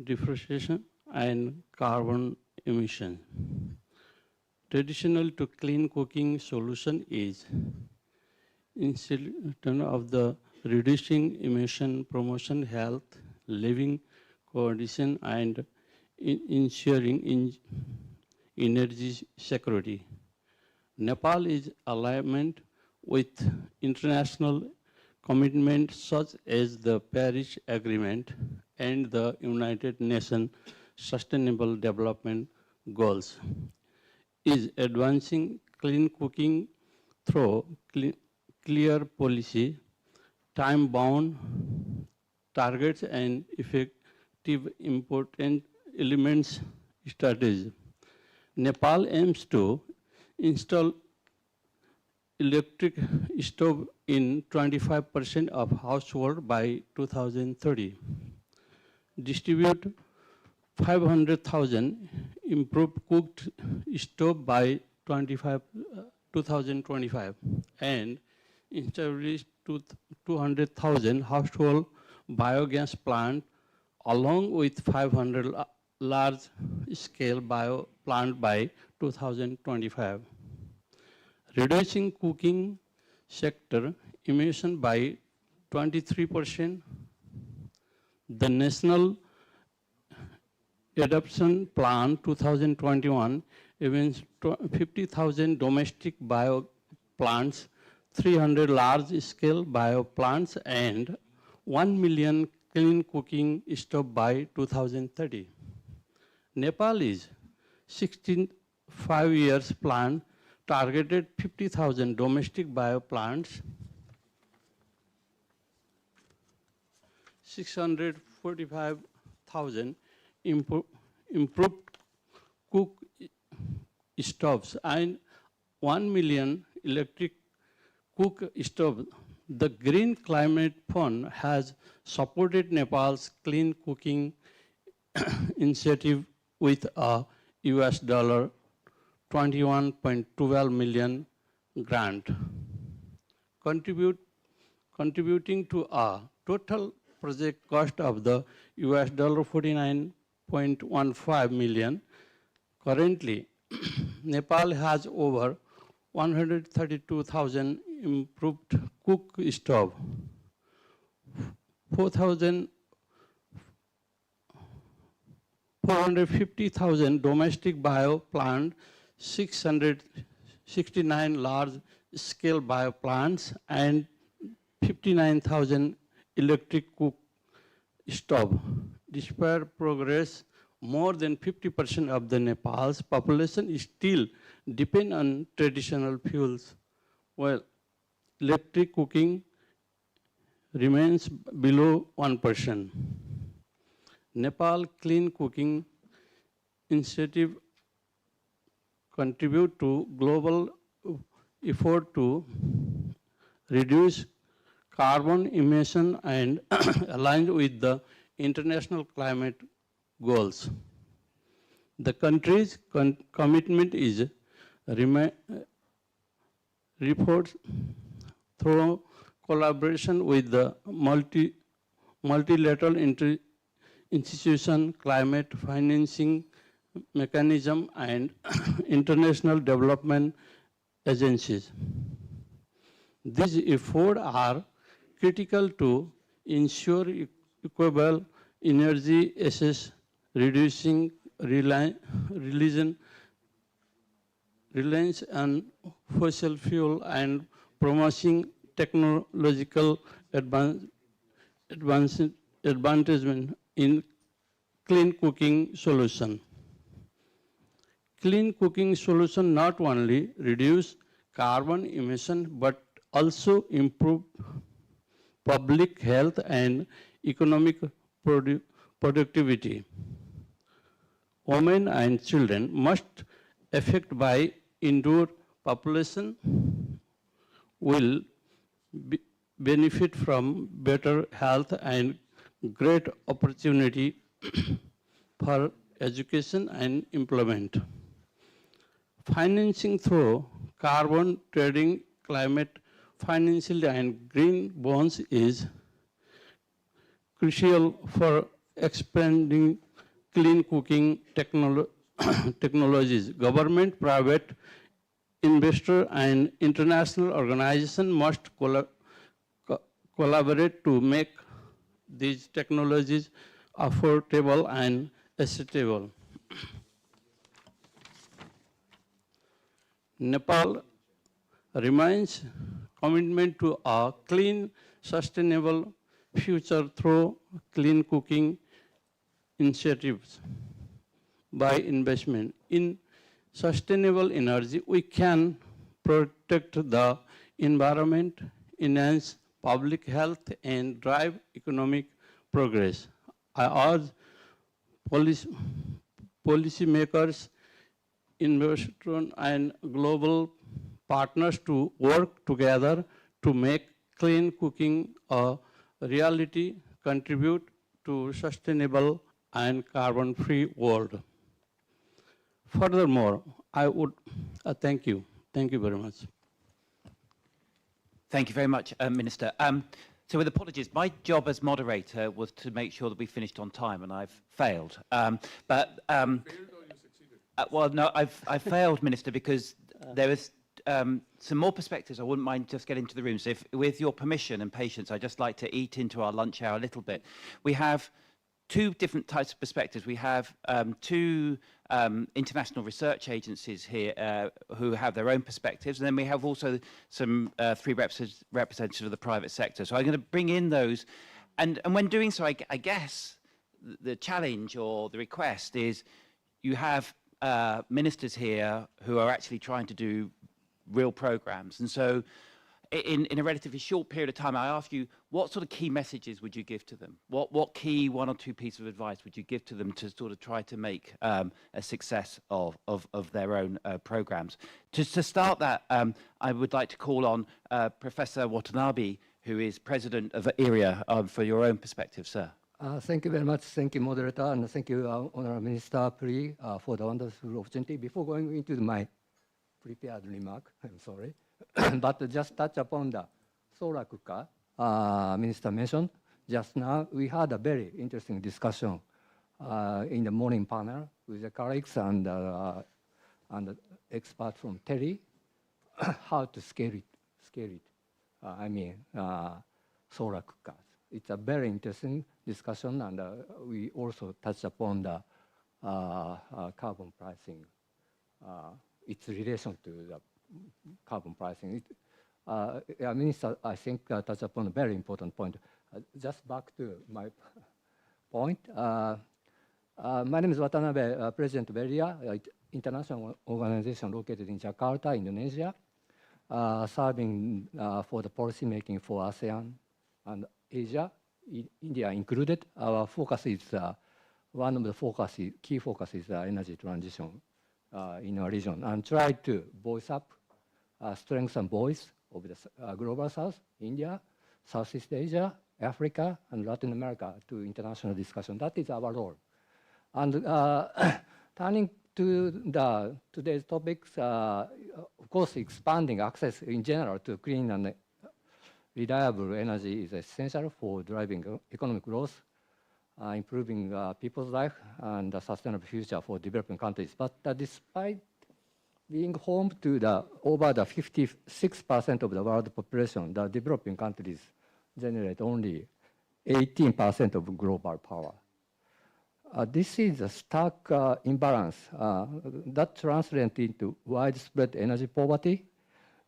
deforestation, and carbon emission. Traditional to clean cooking solution is instead of the reducing emission, promotion health, living condition, and ensuring energy security. Nepal is alignment with international commitments such as the Paris Agreement and the United Nations Sustainable Development Goals. Is advancing clean cooking through clear policy, time-bound targets, and effective important elements strategy. Nepal aims to install electric stove in 25% of households by 2030. Distribute 500,000 improved cooked stove by 2025 and establish 200,000 household biogas plant along with 500 large-scale bio plant by 2025. Reducing cooking sector emission by 23%. The National Adoption Plan 2021 events 50,000 domestic bio plants, 300 large-scale bio plants, and 1 million clean cooking stove by 2030. Nepal is 65 years plan targeted 50,000 domestic bio plants, 645,000 improved cook stoves, and 1 million electric cook stove. The Green Climate Fund has supported Nepal's clean cooking initiative with a US $21.12 million grant, contributing to a total project cost of the US $49.15 million. Currently, Nepal has over 132,000 improved cook stove, 450,000 domestic bio plant, 669 large-scale bio plants, and 59,000 electric cook stove. Despite progress, more than 50% of the Nepal's population is still depend on traditional fuels, while electric cooking remains below 1%. Nepal Clean Cooking Initiative contribute to global effort to reduce carbon emission and aligned with the international climate goals. The country's commitment is reinforced through collaboration with the multilateral institution, climate financing mechanism, and international development agencies. These efforts are critical to ensure equitable energy access, reducing reliance on fossil fuel, and promoting technological advancement in clean cooking solution. Clean cooking solution not only reduce carbon emission but also improve public health and economic productivity. Women and children most affected by indoor population will benefit from better health and great opportunity for education and employment. Financing through carbon trading, climate financial and green bonds is crucial for expanding clean cooking technologies. Government, private investor, and international organizations must collaborate to make these technologies affordable and accessible. Nepal remains commitment to a clean, sustainable future through clean cooking initiatives. By investment in sustainable energy, we can protect the environment, enhance public health, and drive economic progress. I urge policymakers, investors, and global partners to work together to make clean cooking a reality, contribute to sustainable and carbon-free world. Furthermore, I would thank you. Thank you very much. Thank you very much, Minister. So with apologies, my job as moderator was to make sure that we finished on time, and I've failed. Failed or you succeeded? Well, no, I've failed, Minister, because there is some more perspectives I wouldn't mind just getting to the room. So if, with your permission and patience, I'd just like to eat into our lunch hour a little bit. We have two different types of perspectives. We have two international research agencies here who have their own perspectives, and then we have also some three representatives of the private sector. So I'm going to bring in those, and when doing so, I guess the challenge or the request is you have ministers here who are actually trying to do real programs, and so in a relatively short period of time, I ask you, what sort of key messages would you give to them? What key one or two pieces of advice would you give to them to sort of try to make a success of their own programs? To start that, I would like to call on Professor Watanabe, who is president of AREA, for your own perspective, sir. Thank you very much. Thank you, moderator, and thank you, Honourable Minister Puri, for the wonderful opportunity. Before going into my prepared remark, I'm sorry, but just touch upon the solar cooker Minister mentioned. Just now, we had a very interesting discussion in the morning panel with the colleagues and the expert from TERI, how to scale it. Solar cookers. It's a very interesting discussion, and we also touched upon the carbon pricing, its relation to the carbon pricing. Minister, I think, touched upon a very important point. Just back to my point. My name is Watanabe, President of AREA, international organization located in Jakarta, Indonesia, serving for the policy making for ASEAN and Asia, India included. Our focus is, one of the key focus is energy transition in our region, and try to voice up strength and voice of the Global South, India, Southeast Asia, Africa, and Latin America to international discussion. That is our role. And turning to today's topics, of course, expanding access in general to clean and reliable energy is essential for driving economic growth, improving people's life, and a sustainable future for developing countries. But despite being home to over the 56% of the world population, the developing countries generate only 18% of global power. This is a stark imbalance that translates into widespread energy poverty,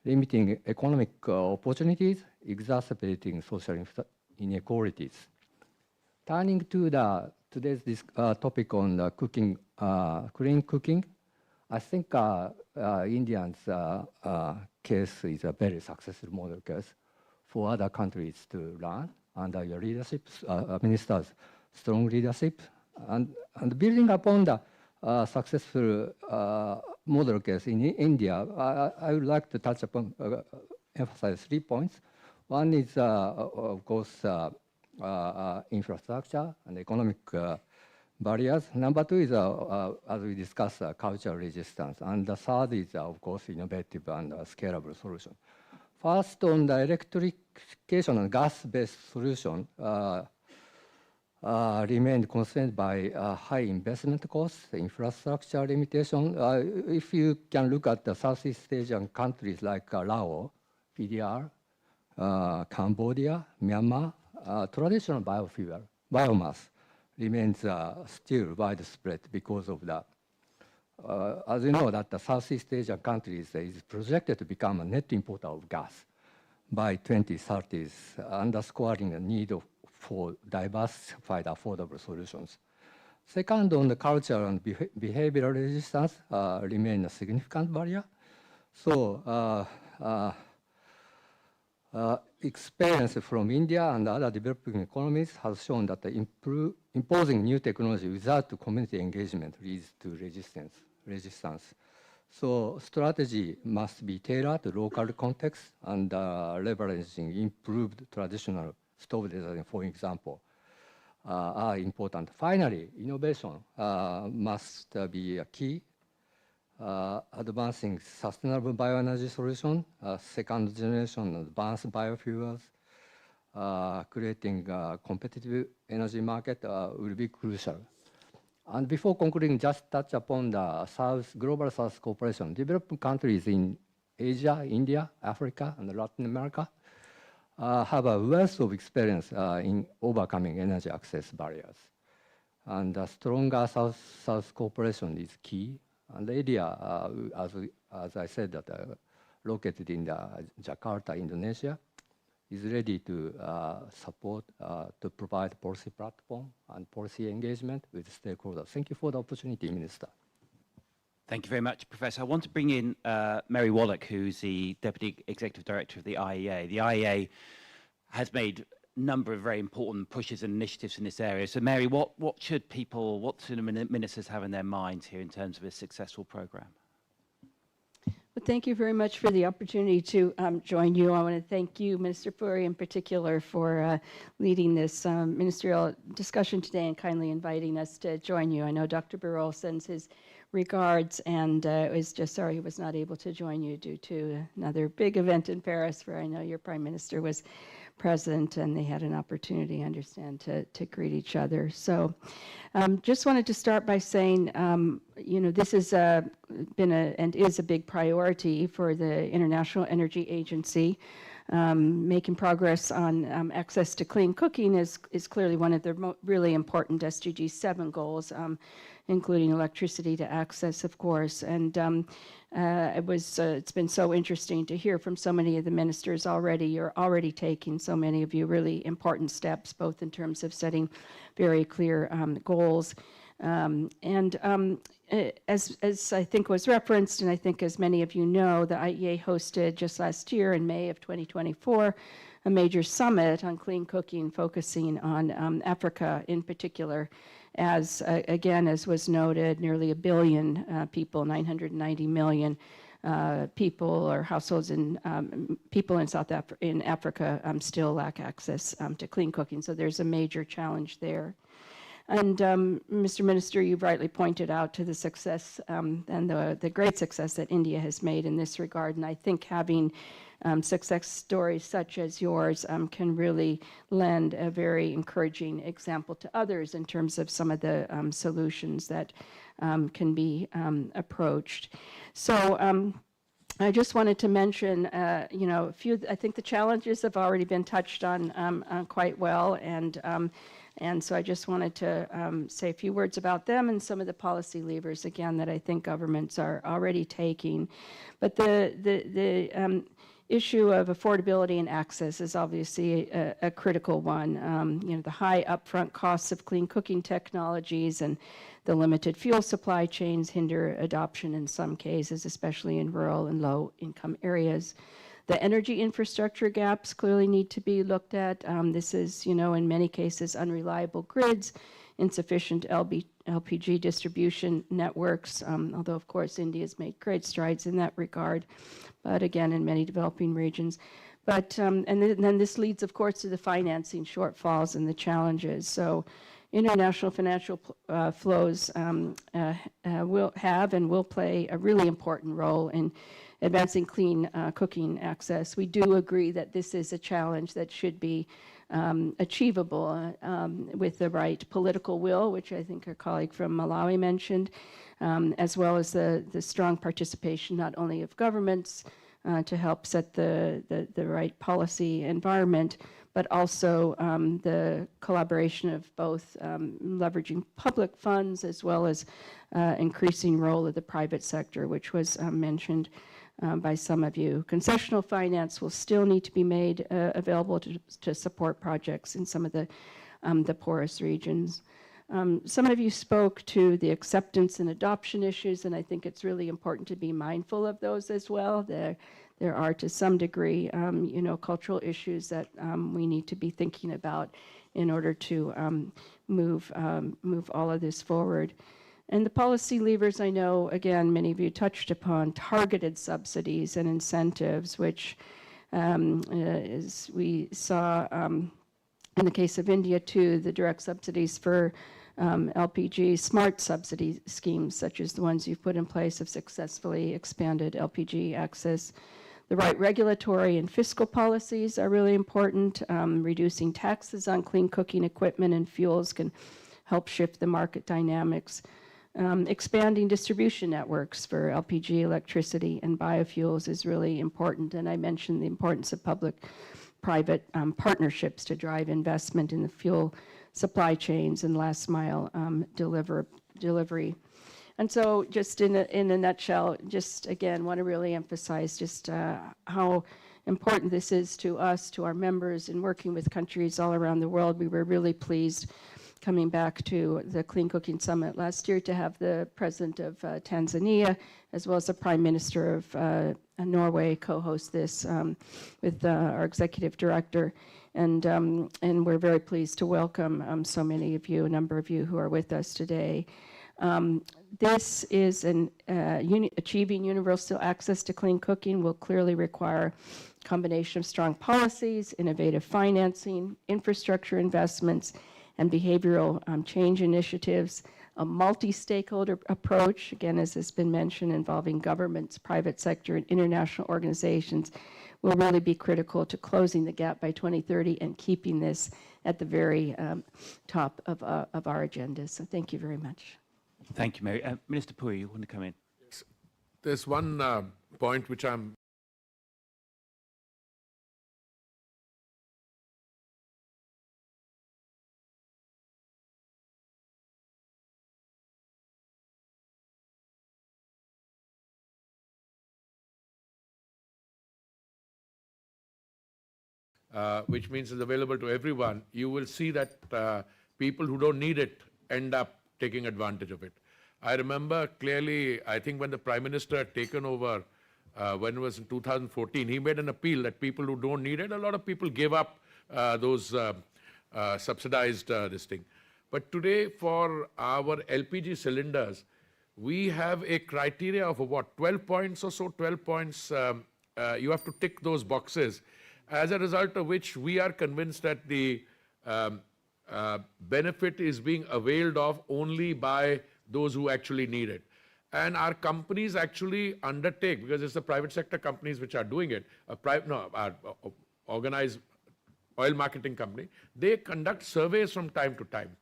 limiting economic opportunities, exacerbating social inequalities. Turning to today's topic on cooking, clean cooking, I think Indians' case is a very successful model case for other countries to learn under your leadership, Minister's strong leadership. And building upon the successful model case in India, I would like to touch upon, emphasize 3 points. One is, of course, infrastructure and economic barriers. Number 2 is, as we discussed, cultural resistance. And the third is, of course, innovative and scalable solution. First, on the electrification and gas-based solution, remained constrained by high investment costs, infrastructure limitation. If you can look at the Southeast Asian countries like Laos, PDR, Cambodia, Myanmar, traditional biomass remains still widespread because of the, as you know, that the Southeast Asian countries is projected to become a net importer of gas by 2030s, underscoring the need for diversified, affordable solutions. Second, on the cultural and behavioral resistance remain a significant barrier. So experience from India and other developing economies has shown that imposing new technology without community engagement leads to resistance. So strategy must be tailored to local context and leveraging improved traditional stove design, for example, are important. Finally, innovation must be a key. Advancing sustainable bioenergy solution, second generation advanced biofuels, creating a competitive energy market will be crucial. And before concluding, just touch upon the Global South cooperation. Developing countries in Asia, India, Africa, and Latin America have a wealth of experience in overcoming energy access barriers. And stronger South cooperation is key. And the area, as I said, that located in Jakarta, Indonesia, is ready to support, to provide policy platform and policy engagement with stakeholders. Thank you for the opportunity, Minister. Thank you very much, Professor. I want to bring in Mary Wallach, who's the Deputy Executive Director of the IEA. The IEA has made a number of very important pushes and initiatives in this area. So, Mary, what should ministers have in their minds here in terms of a successful program? Well, thank you very much for the opportunity to join you. I want to thank you, Minister Puri, in particular, for leading this ministerial discussion today and kindly inviting us to join you. I know Dr. Burrell sends his regards and is just sorry he was not able to join you due to another big event in Paris where I know your Prime Minister was present and they had an opportunity, I understand, to greet each other. So just wanted to start by saying, you know, this has been and is a big priority for the International Energy Agency. Making progress on access to clean cooking is clearly one of the really important SDG 7 goals, including electricity to access, of course. And it's been so interesting to hear from so many of the ministers already. You're already taking, so many of you, really important steps, both in terms of setting very clear goals. As I think was referenced, and I think as many of you know, the IEA hosted just last year in May of 2024 a major summit on clean cooking, focusing on Africa in particular, as again, as was noted, nearly 1 billion people, 990 million, people or households in people in in Africa still lack access to clean cooking. So there's a major challenge there. And Mr. Minister, you rightly pointed out to the success and the great success that India has made in this regard. And I think having success stories such as yours can really lend a very encouraging example to others in terms of some of the solutions that can be approached. So I just wanted to mention, you know, a few. I think the challenges have already been touched on quite well, and so I just wanted to say a few words about them and some of the policy levers again that I think governments are already taking. But the issue of affordability and access is obviously a critical one. You know, the high upfront costs of clean cooking technologies and the limited fuel supply chains hinder adoption in some cases, especially in rural and low-income areas. The energy infrastructure gaps clearly need to be looked at. This is, you know, in many cases, unreliable grids, insufficient LPG distribution networks, although, of course, India has made great strides in that regard, but again, in many developing regions. But, and then this leads, of course, to the financing shortfalls and the challenges. So international financial flows will have and will play a really important role in advancing clean cooking access. We do agree that this is a challenge that should be achievable with the right political will, which I think our colleague from Malawi mentioned, as well as the strong participation not only of governments to help set the right policy environment, but also the collaboration of both leveraging public funds as well as increasing role of the private sector, which was mentioned by some of you. Concessional finance will still need to be made available to support projects in some of the poorest regions. Some of you spoke to the acceptance and adoption issues, and I think it's really important to be mindful of those as well. There are, to some degree, you know, cultural issues that we need to be thinking about in order to move all of this forward. And the policy levers, I know, again, many of you touched upon targeted subsidies and incentives, which as we saw in the case of India too, the direct subsidies for LPG, smart subsidy schemes, such as the ones you've put in place, have successfully expanded LPG access. The right regulatory and fiscal policies are really important. Reducing taxes on clean cooking equipment and fuels can help shift the market dynamics. Expanding distribution networks for LPG, electricity, and biofuels is really important. And I mentioned the importance of public-private partnerships to drive investment in the fuel supply chains and last mile delivery. And so just in a nutshell, just again, want to really emphasize just how important this is to us, to our members, in working with countries all around the world. We were really pleased coming back to the Clean Cooking Summit last year to have the President of Tanzania, as well as the Prime Minister of Norway, co-host this with our Executive Director. And we're very pleased to welcome so many of you, a number of you who are with us today. This is achieving universal access to clean cooking will clearly require a combination of strong policies, innovative financing, infrastructure investments, and behavioral change initiatives. A multi-stakeholder approach, again, as has been mentioned, involving governments, private sector, and international organizations, will really be critical to closing the gap by 2030 and keeping this at the very top of our agenda. So thank you very much. Thank you, Mary. Minister Puri, you want to come in? There's one point which I'm which means it's available to everyone, you will see that people who don't need it end up taking advantage of it. I remember clearly, I think when the Prime Minister had taken over, when it was in 2014, he made an appeal that people who don't need it, a lot of people gave up those subsidized this thing. But today, for our LPG cylinders, we have a criteria of what, 12 points or so, 12 points, you have to tick those boxes, as a result of which we are convinced that the benefit is being availed of only by those who actually need it. And our companies actually undertake, because it's the private sector companies which are doing it, our organized oil marketing company, they conduct surveys from time to time.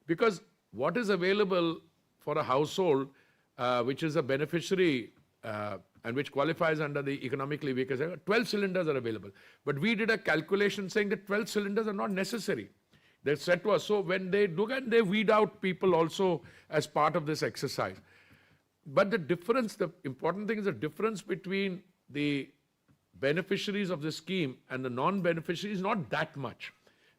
Because what is available for a household which is a beneficiary and which qualifies under the economically weaker sector, 12 cylinders are available. But we did a calculation saying that 12 cylinders are not necessary. They said to us, so when they look and they weed out people also as part of this exercise. But the difference, the important thing is the difference between the beneficiaries of the scheme and the non-beneficiaries is not that much.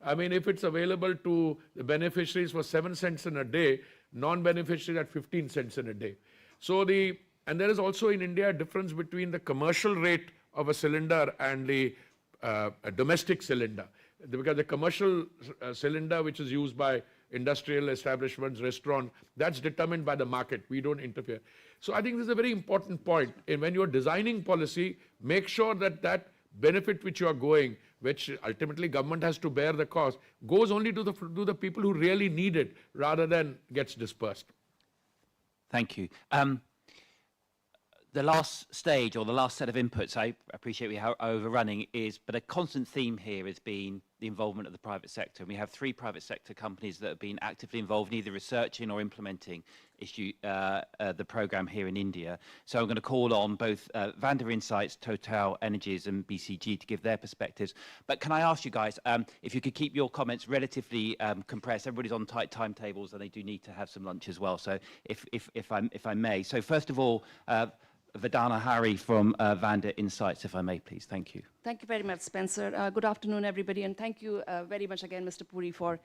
I mean, if it's available to the beneficiaries for 7 cents in a day, non-beneficiaries at 15 cents in a day. So and there is also in India a difference between the commercial rate of a cylinder and the a domestic cylinder. Because the commercial cylinder, which is used by industrial establishments, restaurants, that's determined by the market. We don't interfere. So I think this is a very important point. And when you're designing policy, make sure that that benefit which you are going, which ultimately government has to bear the cost, goes only to the people who really need it rather than gets dispersed. Thank you. The last stage or the last set of inputs, I appreciate we are overrunning, but a constant theme here has been the involvement of the private sector. And we have 3 private sector companies that have been actively involved in either researching or implementing the program here in India. So I'm going to call on both Vanda Insights, Total Energies and BCG to give their perspectives. But can I ask you guys, if you could keep your comments relatively compressed. Everybody's on tight timetables and they do need to have some lunch as well. So if I may. So first of all, Vedana Hari from Vanda Insights, if I may, please. Thank you. Thank you very much, Spencer. Good afternoon, everybody, and thank you very much again, Mr. Puri, for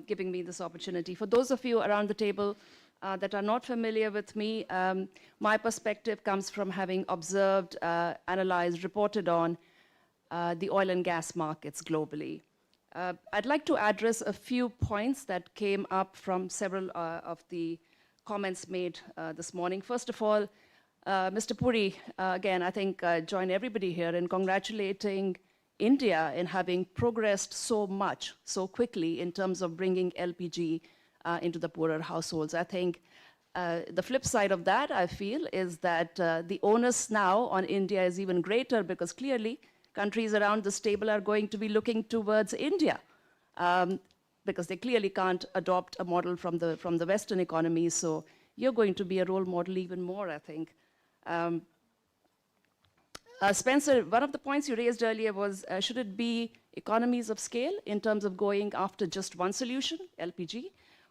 giving me this opportunity. For those of you around the table that are not familiar with me, my perspective comes from having observed, analyzed, reported on the oil and gas markets globally. I'd like to address a few points that came up from several of the comments made this morning. First of all, Mr. Puri, again, I think join everybody here in congratulating India in having progressed so much, so quickly in terms of bringing LPG into the poorer households. I think the flip side of that, I feel, is that the onus now on India is even greater because clearly countries around this table are going to be looking towards India because they clearly can't adopt a model from the Western economies. So you're going to be a role model even more, I think. Spencer, one of the points you raised earlier was, should it be economies of scale in terms of going after just one solution, LPG,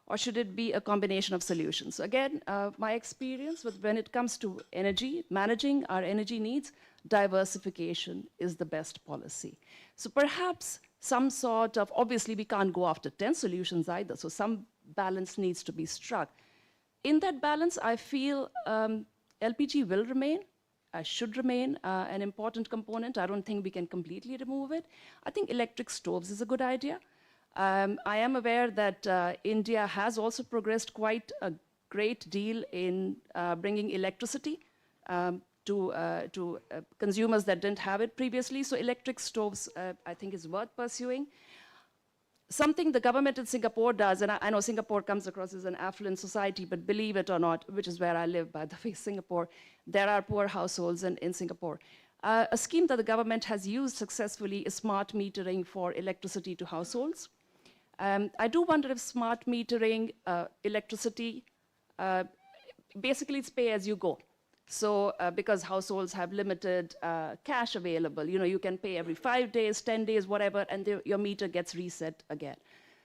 or should it be a combination of solutions? So again, my experience with when it comes to energy, managing our energy needs, diversification is the best policy. So perhaps some sort of, obviously we can't go after 10 solutions either, so some balance needs to be struck. In that balance, I feel LPG will remain, should remain an important component. I don't think we can completely remove it. I think electric stoves is a good idea. I am aware that India has also progressed quite a great deal in bringing electricity to consumers that didn't have it previously. So electric stoves, I think, is worth pursuing. Something the government in Singapore does, and I know Singapore comes across as an affluent society, but believe it or not, which is where I live, by the way, Singapore, there are poor households in Singapore. A scheme that the government has used successfully is smart metering for electricity to households. I do wonder if smart metering electricity, basically it's pay as you go. So because households have limited cash available, you can pay every 5 days, 10 days, whatever, and your meter gets reset again.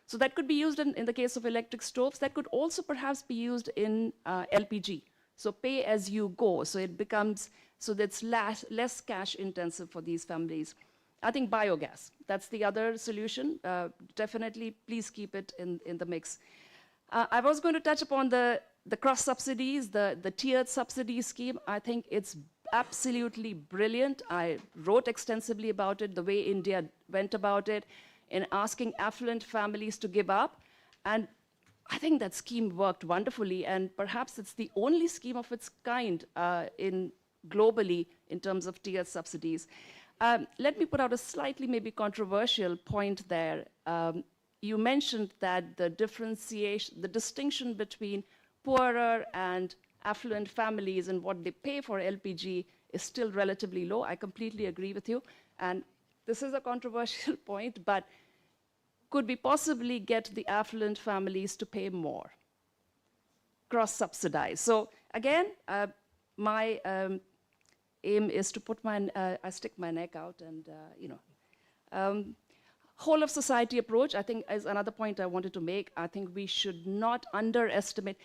So that could be used in the case of electric stoves. That could also perhaps be used in LPG. So pay as you go. So it becomes, so that's less cash intensive for these families. I think biogas, that's the other solution. Definitely, please keep it in the mix. I was going to touch upon the cross subsidies, the tiered subsidy scheme. I think it's absolutely brilliant. I wrote extensively about it, the way India went about it in asking affluent families to give up. And I think that scheme worked wonderfully, and perhaps it's the only scheme of its kind globally in terms of tiered subsidies. Let me put out a slightly maybe controversial point there. You mentioned that the distinction between poorer and affluent families and what they pay for LPG is still relatively low. I completely agree with you. And this is a controversial point, but could we possibly get the affluent families to pay more, cross-subsidize? So again, my aim is to put I stick my neck out and, whole of society approach, I think, is another point I wanted to make. I think we should not underestimate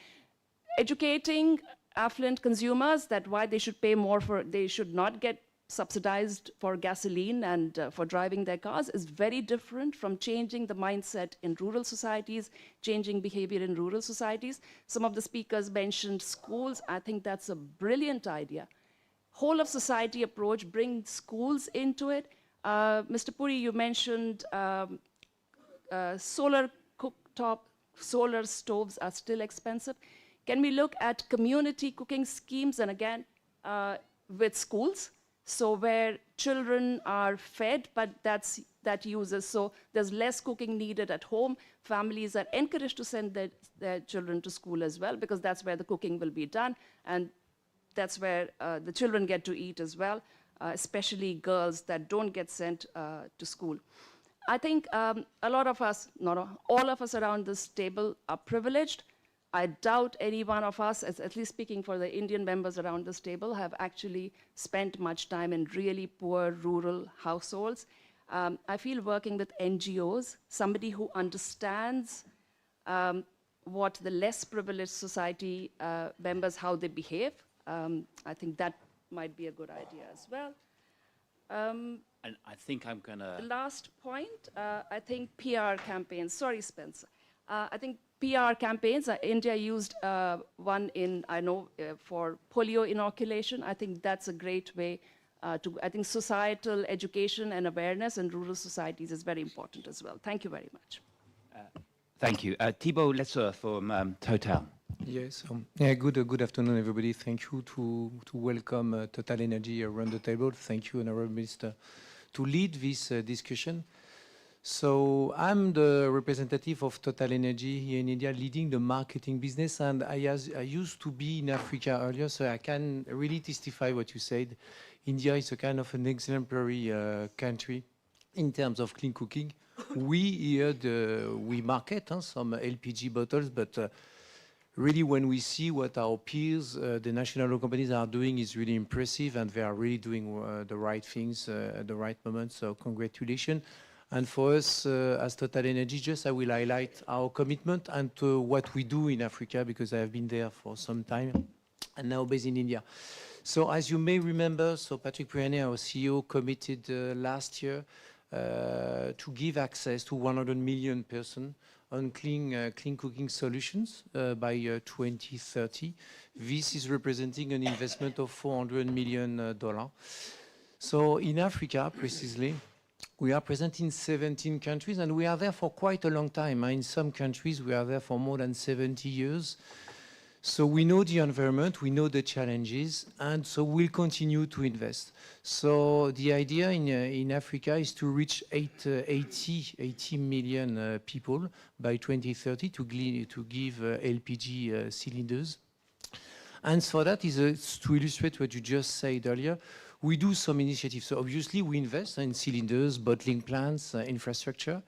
educating affluent consumers that why they should pay more they should not get subsidized for gasoline and for driving their cars is very different from changing the mindset in rural societies, changing behavior in rural societies. Some of the speakers mentioned schools. I think that's a brilliant idea. Whole of society approach, bring schools into it. Mr. Puri, you mentioned solar cooktop, solar stoves are still expensive. Can we look at community cooking schemes, and again, with schools? So where children are fed, but that uses, so there's less cooking needed at home. Families are encouraged to send their children to school as well, because that's where the cooking will be done, and that's where the children get to eat as well, especially girls that don't get sent to school. I think a lot of us, not all of us around this table are privileged. I doubt any one of us, at least speaking for the Indian members around this table, have actually spent much time in really poor rural households. I feel working with NGOs, somebody who understands what the less privileged society members, how they behave. I think that might be a good idea as well. And I think I'm gonna... The last point, I think PR campaigns. Sorry, Spencer. I think PR campaigns, India used one for polio inoculation. I think that's a great way I think societal education and awareness in rural societies is very important as well. Thank you very much. Thank you. Thibault Lesser from Total. Yes. Good afternoon, everybody. Thank you to welcome Total Energy around the table. Thank you, Honorable Minister, to lead this discussion. So I'm the representative of Total Energy here in India, leading the marketing business, and I used to be in Africa earlier, so I can really testify what you said. India is a kind of an exemplary country in terms of clean cooking. We here, we market some LPG bottles, but really when we see what our peers, the national oil companies are doing is really impressive, and they are really doing the right things at the right moment, so congratulations. And for us, as Total Energy, I will highlight our commitment and what we do in Africa, because I have been there for some time and now based in India. So as you may remember, Patrick Pouyanné, our CEO, committed last year to give access to 100 million persons on clean cooking solutions by 2030. This is representing an investment of $400 million. So in Africa, precisely, we are present in 17 countries, and we are there for quite a long time. In some countries, we are there for more than 70 years. So we know the environment, we know the challenges, and so we'll continue to invest. So the idea in Africa is to reach 80 million people by 2030 to give LPG cylinders. And for that is to illustrate what you just said earlier. We do some initiatives. So obviously we invest in cylinders, bottling plants, infrastructure.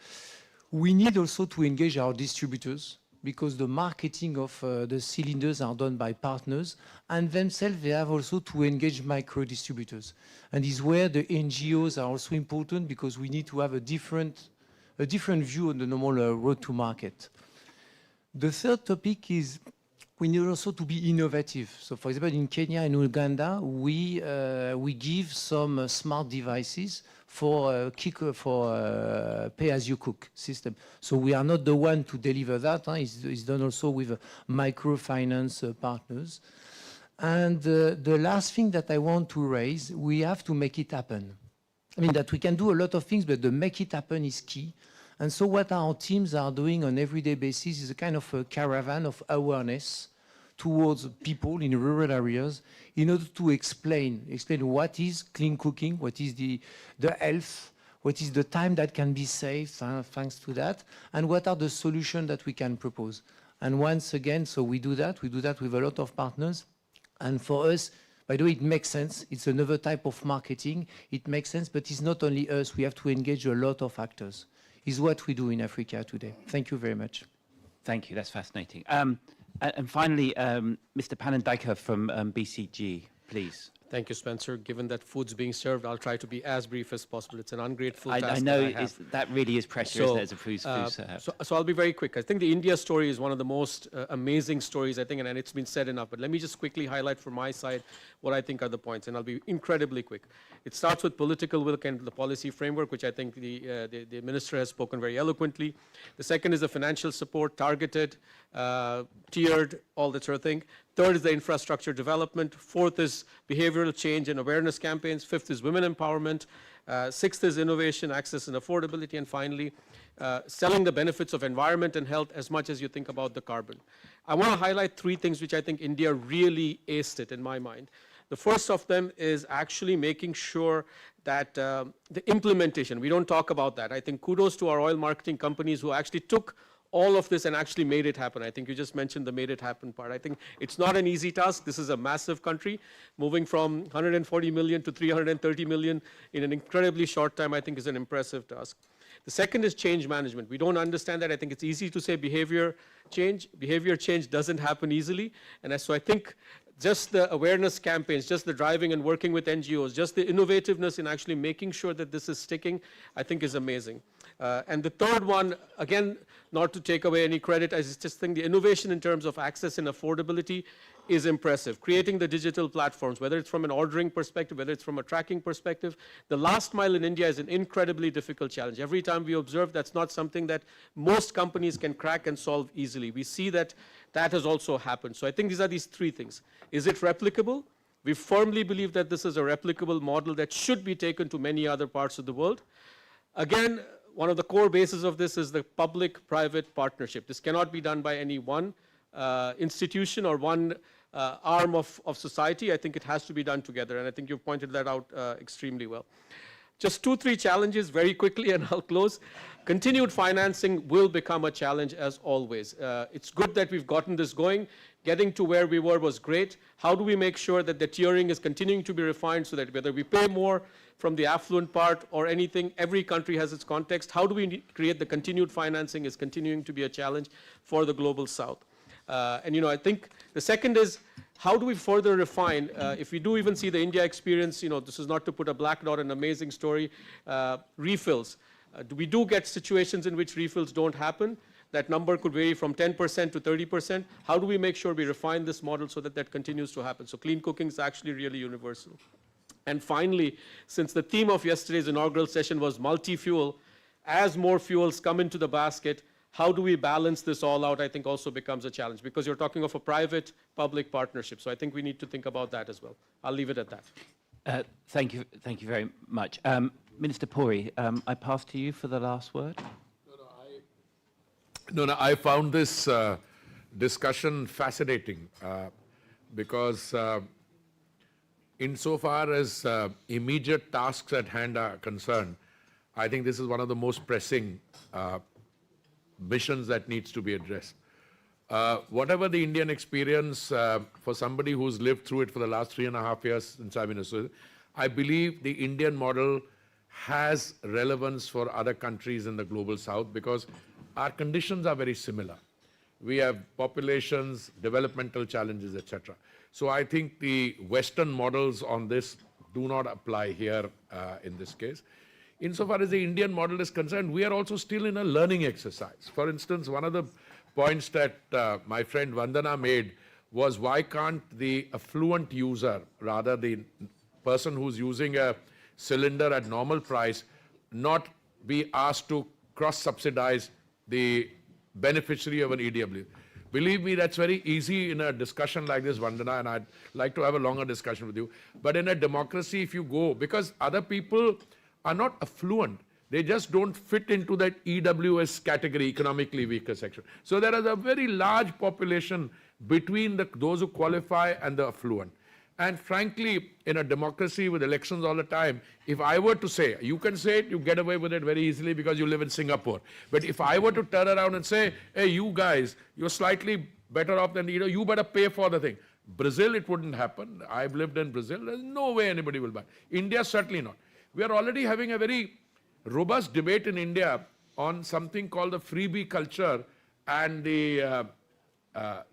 We need also to engage our distributors, because the marketing of the cylinders are done by partners, and themselves they have also to engage micro distributors. And is where the NGOs are also important, because we need to have a different view on the normal road to market. The third topic is we need also to be innovative. So for example, in Kenya and Uganda, we give some smart devices for pay-as-you-cook system. So we are not the one to deliver that. It's done also with microfinance partners. And the last thing that I want to raise, we have to make it happen. I mean, that we can do a lot of things, but the make it happen is key. And so what our teams are doing on everyday basis is a kind of a caravan of awareness towards people in rural areas in order to explain what is clean cooking, what is the health, what is the time that can be saved thanks to that, and what are the solutions that we can propose. And once again, so we do that with a lot of partners. And for us, by the way, it makes sense. It's another type of marketing. It makes sense, but it's not only us. We have to engage a lot of actors. Is what we do in Africa today. Thank you very much. Thank you. That's fascinating. And finally, Mr. Panandika from BCG, please. Thank you, Spencer. Given that food's being served, I'll try to be as brief as possible. It's an ungrateful task. I know that I have. that really is pressure, isn't it, as a food server? So I'll be very quick. I think the India story is one of the most amazing stories, I think, and it's been said enough. But let me just quickly highlight from my side what I think are the points, and I'll be incredibly quick. It starts with political will and the policy framework, which I think the minister has spoken very eloquently. The second is the financial support, targeted, tiered, all that sort of thing. Third is the infrastructure development. Fourth is behavioral change and awareness campaigns. Fifth is women empowerment. Sixth is innovation, access and affordability. And finally, selling the benefits of environment and health as much as you think about the carbon. I want to highlight three things which I think India really aced it in my mind. The first of them is actually making sure that the implementation, we don't talk about that. I think kudos to our oil marketing companies who actually took all of this and actually made it happen. I think you just mentioned the made it happen part. I think it's not an easy task. This is a massive country. Moving from 140 million to 330 million in an incredibly short time, I think is an impressive task. The second is change management. We don't understand that. I think it's easy to say behavior change. Behavior change doesn't happen easily. And so I think just the awareness campaigns, just the driving and working with NGOs, just the innovativeness in actually making sure that this is sticking, I think is amazing. And the third one, again, not to take away any credit, I just think the innovation in terms of access and affordability is impressive. Creating the digital platforms, whether it's from an ordering perspective, whether it's from a tracking perspective, the last mile in India is an incredibly difficult challenge. Every time we observe, that's not something that most companies can crack and solve easily. We see that that has also happened. So I think these are these three things. Is it replicable? We firmly believe that this is a replicable model that should be taken to many other parts of the world. Again, one of the core bases of this is the public-private partnership. This cannot be done by any one institution or one arm of society. I think it has to be done together, and I think you've pointed that out extremely well. Just 2-3 challenges very quickly, and I'll close. Continued financing will become a challenge as always. It's good that we've gotten this going. Getting to where we were was great. How do we make sure that the tiering is continuing to be refined so that whether we pay more from the affluent part or anything, every country has its context. How do we create the continued financing is continuing to be a challenge for the global south. And I think the second is, how do we further refine, if we do even see the India experience, this is not to put a black dot, an amazing story, refills. We do get situations in which refills don't happen. That number could vary from 10% to 30%. How do we make sure we refine this model so that that continues to happen? So clean cooking is actually really universal. And finally, since the theme of yesterday's inaugural session was multi-fuel, as more fuels come into the basket, how do we balance this all out, I think also becomes a challenge, because you're talking of a private-public partnership. So I think we need to think about that as well. I'll leave it at that. Thank you very much. Minister Puri, I pass to you for the last word. No, I found this discussion fascinating because insofar as immediate tasks at hand are concerned, I think this is one of the most pressing missions that needs to be addressed. Whatever the Indian experience, for somebody who's lived through it for the last 3.5 years since I've been associated, I believe the Indian model has relevance for other countries in the global south because our conditions are very similar. We have populations, developmental challenges, etc. So I think the Western models on this do not apply here in this case. Insofar as the Indian model is concerned, we are also still in a learning exercise. For instance, one of the points that my friend Vandana made was why can't the affluent user, rather the person who's using a cylinder at normal price, not be asked to cross-subsidize the beneficiary of an EW. Believe me, that's very easy in a discussion like this, Vandana, and I'd like to have a longer discussion with you. But in a democracy, if you go, because other people are not affluent, They just don't fit into that EWS category, economically weaker section. So there is a very large population between those who qualify and the affluent. And frankly, in a democracy with elections all the time, if I were to say, you can say it, you get away with it very easily because you live in Singapore. But if I were to turn around and say, hey, you guys, you're slightly better off than, you better pay for the thing. Brazil, it wouldn't happen. I've lived in Brazil. There's no way anybody will buy. India, certainly not. We are already having a very robust debate in India on something called the freebie culture and the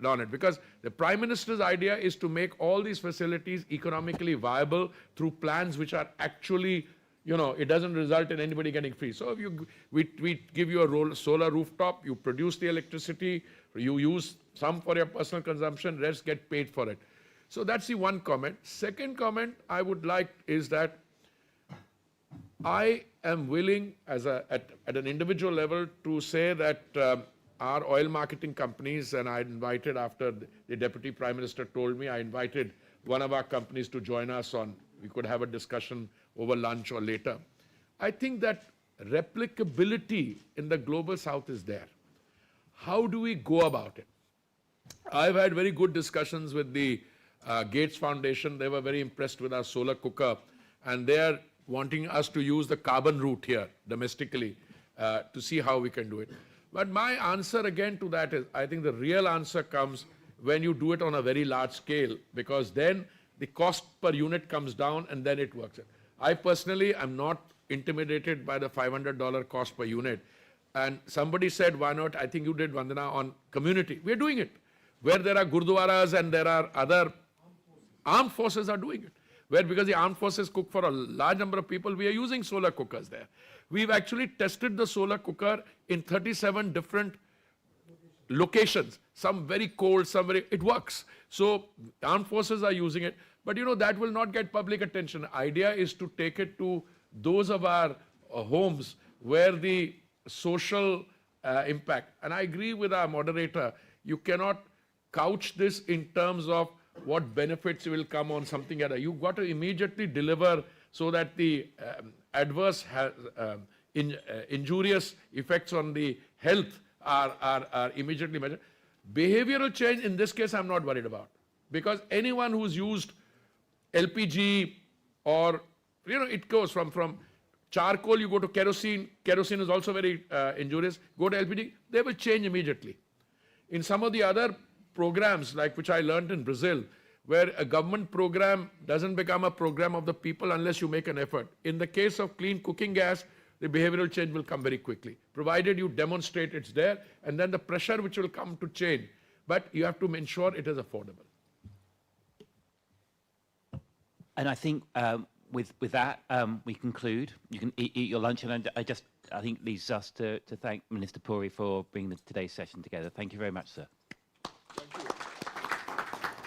on it, because the Prime Minister's idea is to make all these facilities economically viable through plans which are actually, it doesn't result in anybody getting free. So if we give you a solar rooftop, you produce the electricity, you use some for your personal consumption, rest get paid for it. So that's the one comment. Second comment I would like is that I am willing at an individual level to say that our oil marketing companies, and I invited, after the Deputy Prime Minister told me, I invited one of our companies to join us we could have a discussion over lunch or later. I think that replicability in the global south is there. How do we go about it? I've had very good discussions with the Gates Foundation. They were very impressed with our solar cooker, and they are wanting us to use the carbon route here domestically to see how we can do it. But my answer again to that is, I think the real answer comes when you do it on a very large scale, because then the cost per unit comes down and then it works. I personally am not intimidated by the $500 cost per unit. And somebody said, why not? I think you did, Vandana, on community. We're doing it. Where there are gurdwaras and there are other armed forces are doing it. Where because the armed forces cook for a large number of people, we are using solar cookers there. We've actually tested the solar cooker in 37 different locations. Some very cold, it works. So armed forces are using it. But that will not get public attention. The idea is to take it to those of our homes where the social impact. And I agree with our moderator, you cannot couch this in terms of what benefits will come on something other. You've got to immediately deliver so that the adverse injurious effects on the health are immediately measured. Behavioral change, in this case, I'm not worried about. Because anyone who's used LPG or, it goes from charcoal, you go to kerosene. Kerosene is also very injurious. Go to LPG, they will change immediately. In some of the other programs, like which I learned in Brazil, where a government program doesn't become a program of the people unless you make an effort. In the case of clean cooking gas, the behavioral change will come very quickly, provided you demonstrate it's there, and then the pressure which will come to change. But you have to ensure it is affordable. And I think with that, we conclude. You can eat your lunch, and I think leaves us to thank Minister Puri for bringing today's session together. Thank you very much, sir.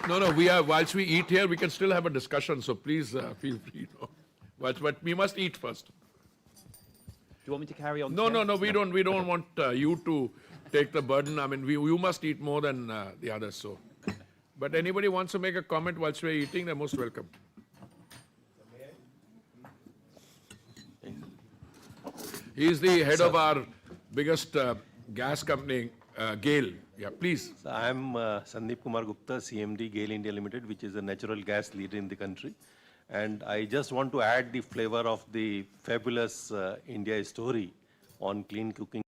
No, whilst we eat here, we can still have a discussion, so please feel free. But we must eat first. Do you want me to carry on? No, we don't want you to take the burden. I mean, you must eat more than the others, so. But anybody wants to make a comment whilst we're eating, they're most welcome. He is the head of our biggest gas company, GAIL. Yeah, please. So I am Sandeep Kumar Gupta, CMD, GAIL India Limited, which is a natural gas leader in the country. And I just want to add the flavor of the fabulous India story on clean cooking.